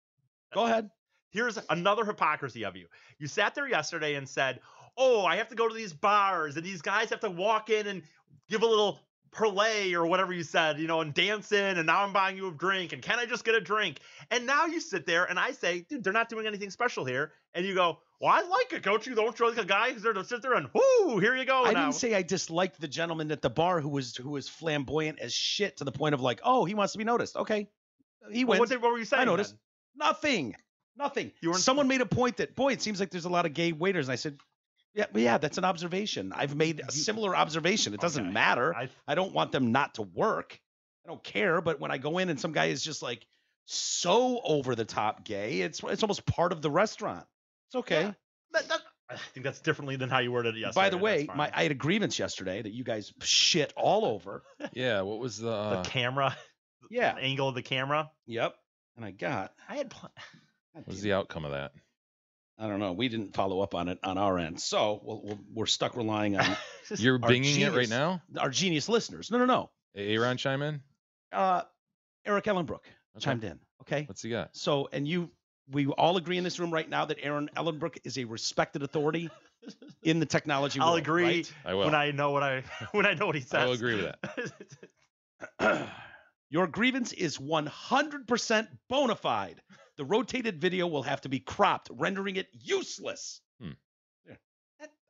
Go ahead. Here's another hypocrisy of you. You sat there yesterday and said, "Oh, I have to go to these bars and these guys have to walk in and give a little parlay or whatever you said, and dance in, and now I'm buying you a drink, and can I just get a drink?" And now you sit there and I say, "Dude, they're not doing anything special here." And you go, "Well, I like it, don't you? Don't you like a guy who's there to sit there and whoo, here you go." I didn't say I disliked the gentleman at the bar who was flamboyant as shit to the point of like, oh, he wants to be noticed. Okay. He wins. What were you saying? I noticed. Then? Nothing. Someone made a point that, boy, it seems like there's a lot of gay waiters. And I said, yeah, that's an observation. I've made a similar observation. It doesn't matter. I don't want them not to work. I don't care. But when I go in and some guy is just like so over the top gay, it's almost part of the restaurant. It's okay. Yeah, I think that's differently than how you worded it yesterday. By the way, I had a grievance yesterday that you guys shit all over. Yeah, what was the camera? Yeah, the angle of the camera. Yep. And I had. What was the outcome of that? I don't know. We didn't follow up on it on our end, so we're stuck relying on. You're binging it right now. Our genius listeners. No. Aaron chime in. Eric Ellenbrook chimed in. Okay. What's he got? So, we all agree in this room right now that Aaron Ellenbrook is a respected authority in the technology world. I'll agree. Right? I will. When I know what he says. I will agree with that. Your grievance is 100% bona fide. The rotated video will have to be cropped, rendering it useless. Yeah.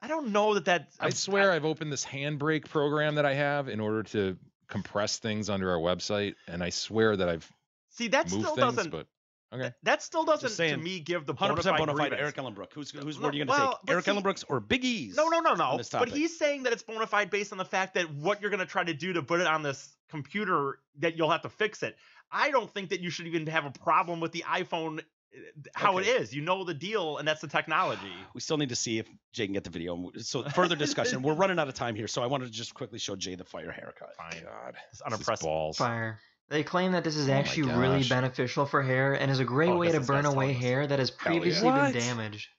I don't know that. I swear I've opened this handbrake program that I have in order to compress things under our website, and I swear that I've moved still things, doesn't. But okay. That still doesn't to me give the 100% bona fide Eric Ellenbrook. Whose word are you going to take? Eric Ellenbrook's or Big E's? No. But he's saying that it's bona fide based on the fact that what you're going to try to do to put it on this computer, that you'll have to fix it. I don't think that you should even have a problem with the iPhone how it is. You know the deal, and that's the technology. We still need to see if Jay can get the video. So further discussion. We're running out of time here, so I wanted to just quickly show Jay the fire haircut. Fine. God, it's unimpressive. Balls. Fire. They claim that this is actually really beneficial for hair and is a great way to burn away hair that has previously been damaged.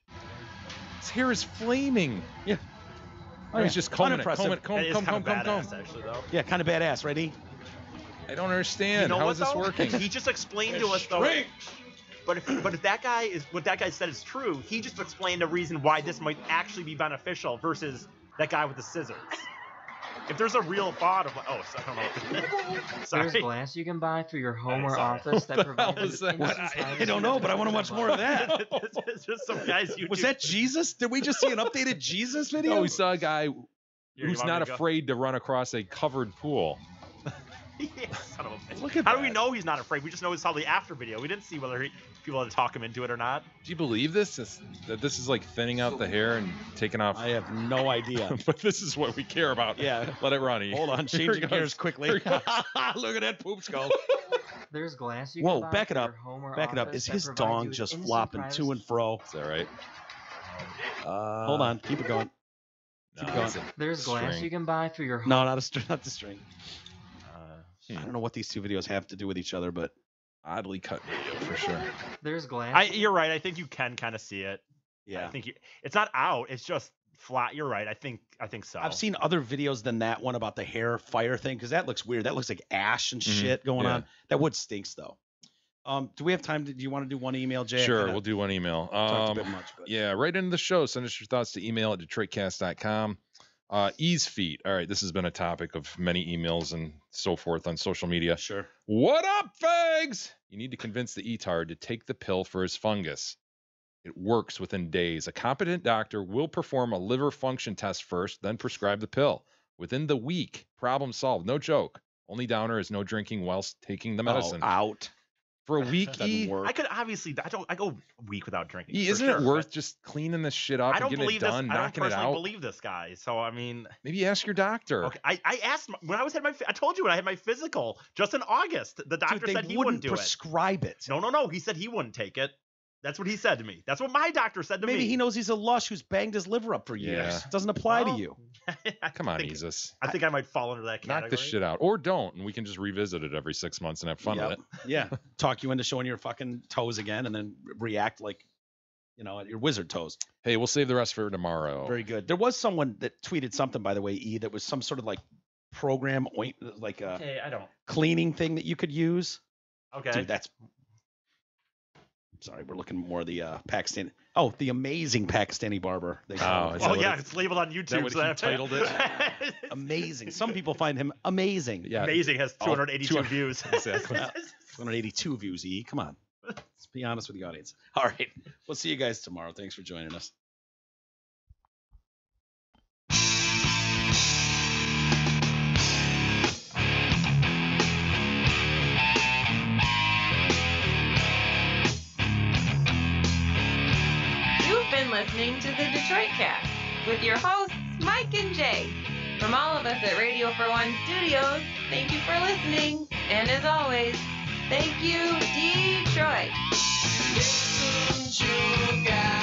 His hair is flaming. Yeah. He's just combing it. Comb. Actually, though. Yeah, kind of badass, right? I don't understand. How is this working? He just explained to us though. But if that guy is what that guy said is true, he just explained a reason why this might actually be beneficial versus that guy with the scissors. If there's a real thought of I don't know. Sorry. There's glass you can buy for your home or office that provides. I don't know, but I want to watch more of that. It's just some guys. Was that Jesus? Did we just see an updated Jesus video? No, we saw a guy who's not afraid to run across a covered pool. Son of a bitch. How do we know he's not afraid? We just know we saw the after video. We didn't see whether people had to talk him into it or not. Do you believe this? That this is like thinning out the hair and taking off? I have no idea. But this is what we care about. Yeah. Let it run. Hold on. Changing gears quickly. Look at that poop skull. There's glass you Whoa, can buy back it for up. your home or Back it up. office Is that his provides dong you with just instant flopping privacy. to and fro? Is that right? Hold on. Keep it going. No, Keep it going. There's glass you can buy for your home. No, not the string. I don't know what these two videos have to do with each other, but oddly cut video for sure. There's glass. You're right. I think you can kind of see it. Yeah. I think it's not out. It's just flat. You're right. I think so. I've seen other videos than that one about the hair fire thing because that looks weird. That looks like ash and shit going on. That wood stinks though. Do we have time? Do you want to do one email, Jay? Sure, we'll do one email. Talked a bit much, but. Yeah, right into the show. Send us your thoughts to email at DetroitCast.com. Ease feet. All right, this has been a topic of many emails and so forth on social media. Sure. What up, fags? You need to convince the E-tard to take the pill for his fungus. It works within days. A competent doctor will perform a liver function test first, then prescribe the pill. Within the week, problem solved. No joke. Only downer is no drinking whilst taking the medicine. Oh, out. For a week, I could obviously. I go a week without drinking. Isn't it worth just cleaning this shit up and getting it done, knocking it out? I don't believe this guy. So I mean, maybe ask your doctor. Okay, I asked when I told you when I had my physical just in August. The doctor said he wouldn't do it. Prescribe it. No. He said he wouldn't take it. That's what he said to me. That's what my doctor said to me. Maybe he knows he's a lush who's banged his liver up for years. It doesn't apply to you. Come on, Jesus. I think I might fall into that category. Knock this shit out. Or don't, and we can just revisit it every 6 months and have fun with it. Yeah. Talk you into showing your fucking toes again and then react like, at your wizard toes. Hey, we'll save the rest for tomorrow. Very good. There was someone that tweeted something, by the way, E, that was some sort of like program, like a cleaning thing that you could use. Okay. Dude, that's... Sorry, we're looking more of the Pakistani. Oh, the amazing Pakistani barber. It's labeled on YouTube. Is that what he titled it? Amazing. Some people find him amazing. Yeah. Amazing has 282 views. Exactly. 282 views, E. Come on. Let's be honest with the audience. All right. We'll see you guys tomorrow. Thanks for joining us. Listening to the Detroit Cast with your hosts, Mike and Jay. From all of us at Radio for One Studios, thank you for listening. And as always, thank you, Detroit. Listen, you guys.